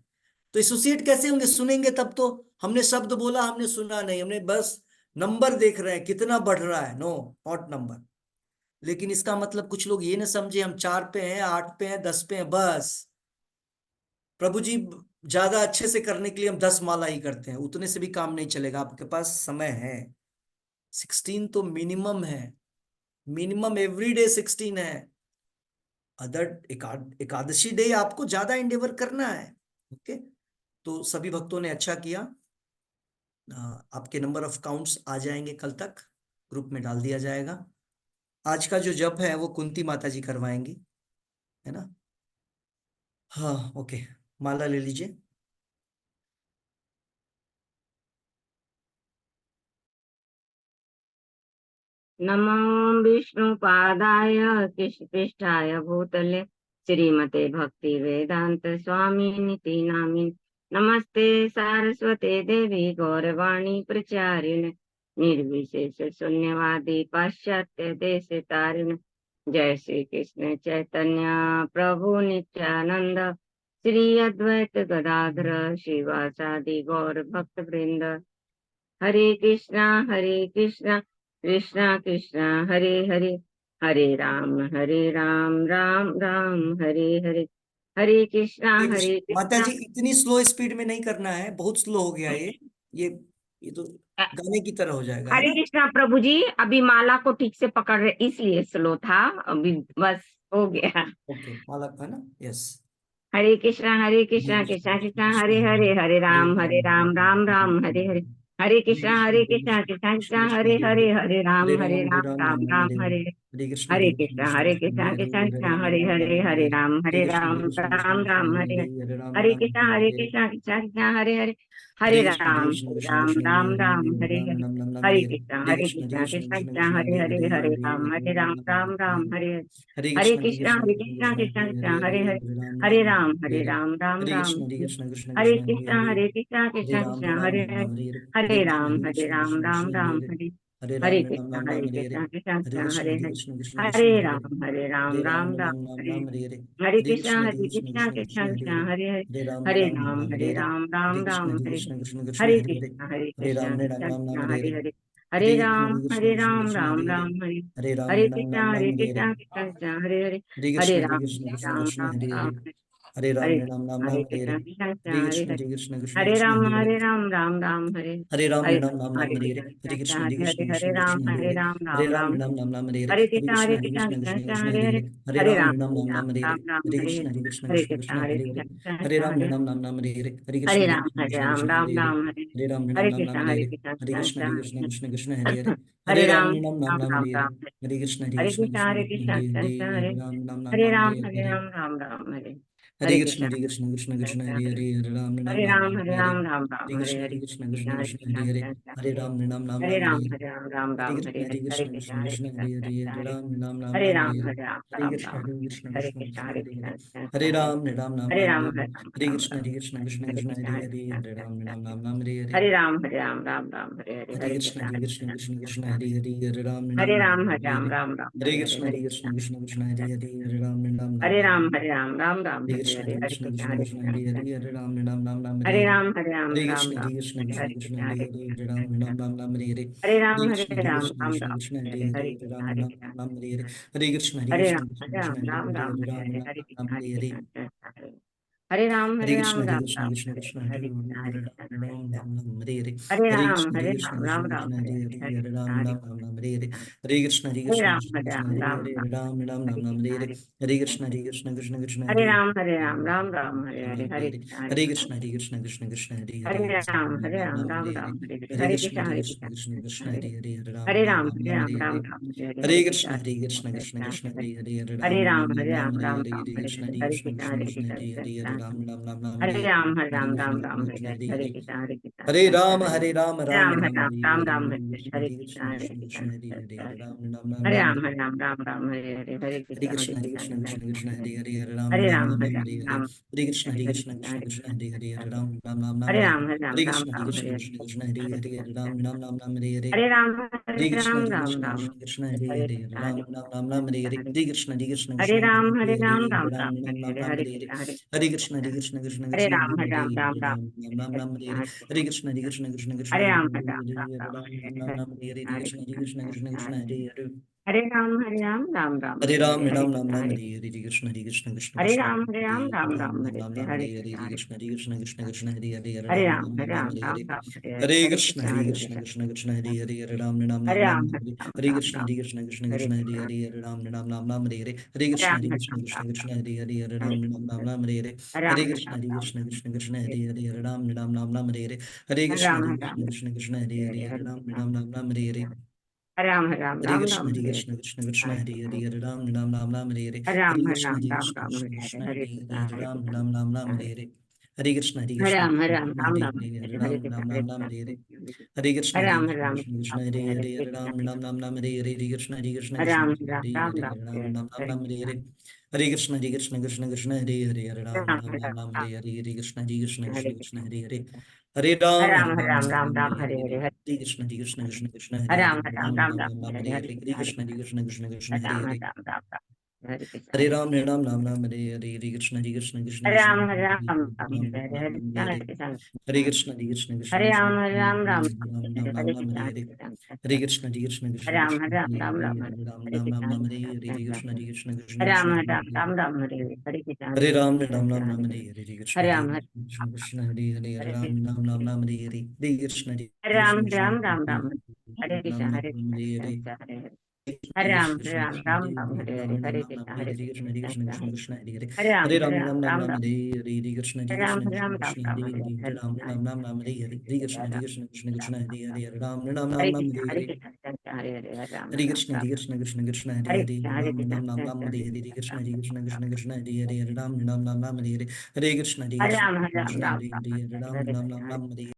तो एसोसिएट कैसे होंगे, सुनेंगे तब तो। हमने शब्द बोला, हमने सुना नहीं, हमने बस नंबर देख रहे हैं कितना बढ़ रहा है, नो, नॉट नंबर। लेकिन इसका मतलब कुछ लोग ये ना समझे हम 4 पे हैं, 8 पे हैं, 10 पे हैं, बस प्रभु जी ज्यादा अच्छे से करने के लिए हम 10 माला ही करते हैं, उतने से भी काम नहीं चलेगा। आपके पास समय है, 16 तो मिनिमम है, मिनिमम एवरीडे 16 है। अदर एकादशी डे आपको ज्यादा एंडेवर करना है, ओके। तो सभी भक्तों ने अच्छा किया। आपके नंबर ऑफ काउंट्स आ जाएंगे, कल तक ग्रुप में डाल दिया जाएगा। आज का जो जप है वो कुंती माता जी करवाएंगी, है ना। हाँ, ओके, माला ले लीजिए। नमो विष्णुपादाय कृष्णपृष्ठाय भूतले श्रीमते भक्ति वेदांत स्वामी निति नामिन। नमस्ते सारस्वते देवी गौरवाणी प्रचारिण निर्विशेष शून्यवादी पाश्चात्य देश तारिण। जय श्री कृष्ण चैतन्य प्रभु नित्यानंद श्री अद्वैत गदाधर शिवासादि गौर भक्त वृंद। हरे कृष्णा कृष्णा कृष्णा हरे हरे, हरे राम राम राम हरे हरे। हरे कृष्णा माता जी इतनी स्लो स्पीड में नहीं करना है, बहुत स्लो हो गया ये तो गाने की तरह हो जाएगा, है हरे ना। कृष्णा प्रभु जी, अभी माला को ठीक से पकड़ रहे इसलिए स्लो था, अभी बस हो गया। ओके, माला का है ना, यस। हरे कृष्णा कृष्णा कृष्णा हरे हरे, हरे राम राम राम हरे हरे। हरे कृष्णा कृष्णा कृष्णा हरे हरे, हरे राम राम राम हरे हरे। हरे कृष्णा कृष्णा हरे हरे, हरे राम राम हरे हरे। हरे कृष्णा कृष्णा हरे हरे, हरे राम राम हरे हरे। हरे कृष्णा कृष्णा हरे हरे, हरे राम राम हरे हरे। हरे हरे कृष्ण कृष्णा कृष्णा हरे हरे, हरे राम राम हरे हरे। कृष्ण कृष्ण हरे कृष्ण हरे कृष्णा हरे, हरे राम कृष्णा राम हरे राम हरे, राम हरे हरे कृष्ण कृष्ण राम कृष्ण हरे हरे। हरे, हरे कृष्ण कृष्णा कृष्ण कृष्णा कृष्ण हरे कृष्ण हरे, हरे हरे हरे राम राम राम राम हरे। राम हरे हरे, हरे हरे कृष्णा कृष्ण कृष्ण कृष्ण कृष्णा हरे हरे हरे, हरे, हरे राम राम हरे हरे, राम हरे कृष्ण हरे। कृष्ण कृष्ण हरे हरे हरे, हरे कृष्णा राम कृष्णा हरे हरे हरे, हरे, हरे हरे कृष्ण कृष्ण कृष्ण हरे हरे, राम हरे। हरे हरे राम हरे हरे, कृष्णा हरे हरे, हरे हरे कृष्ण कृष्ण कृष्ण हरे राम हरे, हरे हरे। राम हरे हरे हरे, कृष्णा हरे हरे कृष्ण हरे, कृष्ण हरे कृष्ण हरे हरे, राम हरे। हरे राम हरे हरे हरे, हरे कृष्णा कृष्ण हरे हरे, हरे कृष्ण हरे हरे, राम हरे राम। राम हरे हरे, हरे हरे कृष्णा कृष्ण कृष्ण हरे हरे हरे, हरे, हरे हरे राम राम हरे हरे, राम हरे हरे कृष्ण हरे। हरे कृष्ण कृष्णा हरे हरे, हरे कृष्णा राम हरे, हरे हरे, हरे हरे कृष्ण राम कृष्ण हरे हरे, राम हरे। हरे राम हरे हरे हरे, हरे कृष्ण कृष्णा कृष्ण हरे हरे, हरे हरे राम राम हरे हरे, राम हरे। हरे कृष्ण हरे कृष्ण कृष्णा हरे हरे, कृष्णा हरे, हरे राम हरे हरे हरे, राम हरे। हरे हरे कृष्ण कृष्णा कृष्ण हरे हरे, हरे, हरे राम हरे हरे हरे, राम हरे हरे कृष्ण हरे। कृष्ण कृष्णा हरे हरे, कृष्णा हरे हरे, राम हरे हरे हरे, हरे राम हरे हरे। हरे कृष्ण कृष्ण कृष्णा हरे हरे, कृष्णा हरे हरे, राम हरे हरे हरे, हरे राम कृष्ण हरे। हरे कृष्ण कृष्णा कृष्ण हरे हरे, कृष्णा हरे हरे, राम हरे हरे हरे, हरे राम कृष्ण हरे। कृष्ण कृष्णा हरे हरे, हरे कृष्णा राम हरे, हरे हरे, हरे राम हरे हरे। हरे हरे कृष्ण कृष्ण कृष्णा हरे हरे, हरे राम हरे हरे हरे, राम हरे हरे हरे। कृष्ण हरे कृष्ण कृष्ण हरे हरे, हरे राम हरे हरे हरे, राम राम हरे Krishna Hare Krishna Krishna Krishna Hare Hare Hare Ram Ram Ram Ram Hare Ram, Hare Ram, Hare Ram Krishna Ram, Hare Krishna Hare Krishna Hare Krishna Krishna, Hare Hare Hare Ram Ram Ram Ram Hare Hare Hare Ram, Hare Hare Krishna Hare Ram, Krishna Ram Krishna Ram, Krishna Hare Hare Hare Hare Ram Krishna, Hare Ram Krishna, Ram Hare Hare Hare Krishna Hare Hare Krishna Ram, Krishna Hare Krishna Ram, Hare Ram Hare Ram, Ram Hare Ram Hare Ram Krishna, Hare Hare Hare Krishna, Hare Ram, Hare Hare Ram, Krishna Hare Ram Krishna Ram, Krishna Hare Krishna Hare Krishna Hare Hare Hare Krishna, Hare Ram Krishna, Ram Ram Hare Hare Hare Hare Ram, Krishna Hare Hare Krishna Ram, Ram Krishna Ram, Krishna Hare Hare Hare Hare Hare Ram Krishna, Hare Ram Ram Ram Hare Hare Hare Krishna Hare Hare Krishna Ram, Krishna Hare Krishna Ram, Hare Ram Hare Ram, Ram Ram Ram Ram Hare Hare Hare Krishna Hare Krishna Krishna Krishna Hare Hare Ram, Hare Hare Ram, Ram Ram Ram Ram, Ram Hare Ram Hare Hare Hare Hare Krishna, Hare Hare Krishna, Krishna Hare Krishna Krishna Krishna Hare Hare Hare Ram Ram, Hare Ram Ram, Ram Ram Hare Ram, Hare Hare Hare Hare Krishna, Krishna Hare Hare Krishna Krishna, Krishna Krishna Hare Hare Hare Ram Hare Ram Ram, Ram Hare Ram Ram, Hare Ram Hare Ram, Hare Hare Hare Krishna, Krishna Hare Hare Krishna Krishna, Krishna Krishna Hare Hare Hare Hare Ram Ram, Ram Hare Ram Ram Ram, Hare Ram Hare Ram, Hare Hare Krishna Hare Hare Hare Krishna Krishna, Krishna Hare Krishna Krishna, Hare Hare Hare Krishna, Hare Ram Ram Ram Ram Hare Hare Hare Ram, Hare Hare Ram, Krishna Ram Krishna Ram, Krishna Hare Hare Hare Hare Krishna, Hare Krishna, Hare Krishna, Ram Hare Hare Ram Ram Ram, Hare Ram Ram, Hare Ram Hare Ram, Hare Hare Krishna Krishna, Hare Hare Krishna Krishna, Krishna Hare Hare Hare Krishna, Ram Ram Ram Hare Ram Ram, Hare Ram, Ram Ram, Hare Hare Krishna, Hare Krishna Hare Krishna, Krishna Hare Krishna Krishna, Krishna Hare Hare Hare Ram Hare Ram Ram, Ram Hare Ram Ram, Hare Hare Ram Hare Krishna Hare Hare Krishna Krishna, Krishna Hare Krishna Krishna, Hare Hare Ram Ram Ram Ram Hare Hare Ram, Hare Ram, Hare Ram Krishna Hare Ram, Krishna Hare Krishna Krishna Hare Krishna, Hare Hare Ram Ram Ram Ram Hare Hare Hare Ram, Hare Hare Krishna Ram, Hare Ram Krishna Ram, Krishna Krishna Hare Hare Hare Krishna, Ram Hare Ram Krishna, Ram Hare Ram Hare Krishna, Hare Hare Hare Krishna Hare Krishna Hare Krishna Ram, Krishna Hare Hare Ram, Hare Ram Ram Ram, Ram Ram Ram Hare Hare Hare Krishna, Hare Hare Krishna, Krishna Hare Krishna Krishna Hare Krishna Ram, Hare Hare Ram, Hare Ram Ram, Ram Ram Ram Hare Ram Hare Krishna, Hare Hare Hare Krishna, Krishna Hare Krishna Krishna Krishna Hare Hare Ram, Hare Hare Ram, Ram Ram Ram, Hare Ram Krishna, Ram Hare Hare Krishna Hare Krishna Krishna Krishna Hare Hare Hare Ram, Hare Ram, Ram Ram, Hare Hare Ram, Hare Ram Ram Krishna, Ram Hare Hare Hare Krishna Hare Krishna Krishna Hare Krishna Ram, Hare Ram, Hare Ram Ram Ram, Ram Hare Ram Hare Ram Hare Hare Hare Krishna, Hare Krishna Hare Krishna Krishna Krishna Hare Hare Hare Ram Ram, Ram Hare Ram Ram Ram, Hare Ram Hare Ram, Hare Hare Hare Hare Krishna Krishna, Hare Hare Krishna Krishna, Krishna Krishna Hare Hare Ram Ram Hare Ram Ram Ram, Hare Hare Ram, Hare Ram Krishna Ram, Hare Krishna Krishna Hare Krishna Hare Krishna, Hare Ram Ram Ram Ram Hare Hare Hare Hare Krishna Ram, Hare Hare Krishna Ram, Krishna Ram Krishna Ram, Hare Hare Hare Ram Ram Ram Krishna, Ram Hare Hare Hare Ram, Hare Hare Krishna Ram, Hare Ram Krishna Ram, Krishna Krishna Hare Hare Hare Ram Ram Ram Ram Hare Hare Hare Krishna Ram, Hare Hare Krishna Ram, Krishna Krishna Hare Hare Hare Hare Ram Krishna, Ram Ram Ram Hare Hare Hare Ram, Hare Ram, Hare Ram Krishna, Ram, Hare Hare Krishna, Krishna Krishna, Hare Hare Krishna, Hare Ram, Ram Ram Ram, Hare Hare. Hare Hare Ram, Hare Krishna, Ram, Hare Ram Krishna, Ram, Krishna Hare Krishna, Hare Krishna, Hare Hare Ram, Krishna, Ram Ram Ram, Hare Hare. Hare Krishna, Hare Hare Krishna, Ram, Hare Krishna Ram, Krishna, Ram Hare Ram, Hare Hare Ram, Krishna, Ram Hare Ram Ram, Krishna, Hare Hare. Hare Hare Krishna, Hare Ram, Hare Krishna, Ram, Krishna Krishna, Ram Hare Hare Hare Krishna, Ram, Hare Ram Ram Ram, Hare Hare. Hare Krishna, Hare Krishna, Krishna Ram, Krishna, Ram Hare Ram, Hare Ram Ram, Hare Ram Ram Hare Ram, Hare Krishna, Hare. Hare Krishna, Hare Krishna, Krishna Krishna, Hare Hare Ram, Ram, Ram Hare Ram Ram, Ram, Hare Hare. Hare Krishna, Hare Krishna, Hare Krishna Krishna, Krishna, Hare Hare. Hare Ram, Ram, Hare Ram, Ram, Ram Ram, Ram, Ram Hare Hare Hare. Hare, Hare Krishna, Hare Krishna, Krishna Krishna, Hare Ram, Hare Ram, Ram, Ram, Ram Ram Ram Ram, Hare Hare Hare Hare. Krishna, Hare Hare Krishna, Hare Krishna, Krishna Krishna, Hare Ram, Hare. Ram, Ram Ram Hare Krishna, Hare Hare Ram, Krishna, Hare Ram, Ram Ram, Hare Hare. Hare Krishna, Hare Krishna, Krishna Krishna, Ram, Hare Ram, Hare. Ram Ram Hare Ram Hare Ram, Krishna, Hare Hare Hare. Krishna, Hare Krishna, Hare Krishna, Krishna Hare Krishna, Ram, Hare Ram, Ram Ram Ram Hare Ram Ram, Krishna, Hare Hare Hare. Krishna, Hare Krishna, Hare Krishna, Krishna Ram, Krishna, Hare Ram, Hare Ram Hare. Ram Ram Hare Ram Ram Krishna, Ram, Hare Hare Hare. Hare Krishna, Krishna, Hare Krishna, Krishna Ram, Krishna, Hare Hare Ram, Hare. Ram Ram Hare Hare Krishna, Hare Hare Ram, Krishna, Ram Ram Hare Ram, Krishna, Hare Hare. Krishna, Hare Hare Ram, Krishna, Krishna Hare Hare. Hare Ram Krishna, Ram Ram Ram, Hare Hare. Hare Krishna, Hare Hare Krishna, Ram, Krishna Ram Krishna, Ram Hare Ram Hare Ram Krishna, Ram Hare Ram, Krishna, Hare Hare. Hare Hare Hare Ram, Krishna, Hare Ram, Krishna Ram Ram Hare Hare Ram Hare Hare Ram Ram, Krishna, Hare Hare Hare. Krishna, Krishna, Hare Krishna, Krishna, Krishna Krishna, Hare Hare. Hare Ram, Hare Hare Ram Ram, Ram Ram Ram Ram, Ram Hare Hare. Krishna, Hare Hare Ram, Krishna, Hare Krishna Ram, Ram Krishna, Ram Hare Hare Hare. Hare Ram Krishna, Ram Ram Ram, Hare Hare. Hare Krishna, Hare Krishna, Krishna Krishna, Hare Hare. Ram Ram Hare Ram Ram, Krishna, Hare Hare Hare. Krishna, Hare Hare Hare Ram Hare Ram Krishna, Ram Hare Krishna, Krishna Krishna, Hare Hare Hare, Krishna, Hare Ram Krishna, Ram Ram Hare Ram, Hare Hare, Krishna, Ram Hare Krishna, Krishna Krishna, Hare Hare, Ram Ram Ram Ram, Hare Hare, Hare Krishna, Hare Hare Krishna, Ram, Hare Ram, Krishna Ram Hare Ram Hare, Hare Ram Hare Ram Krishna, Ram Ram, Hare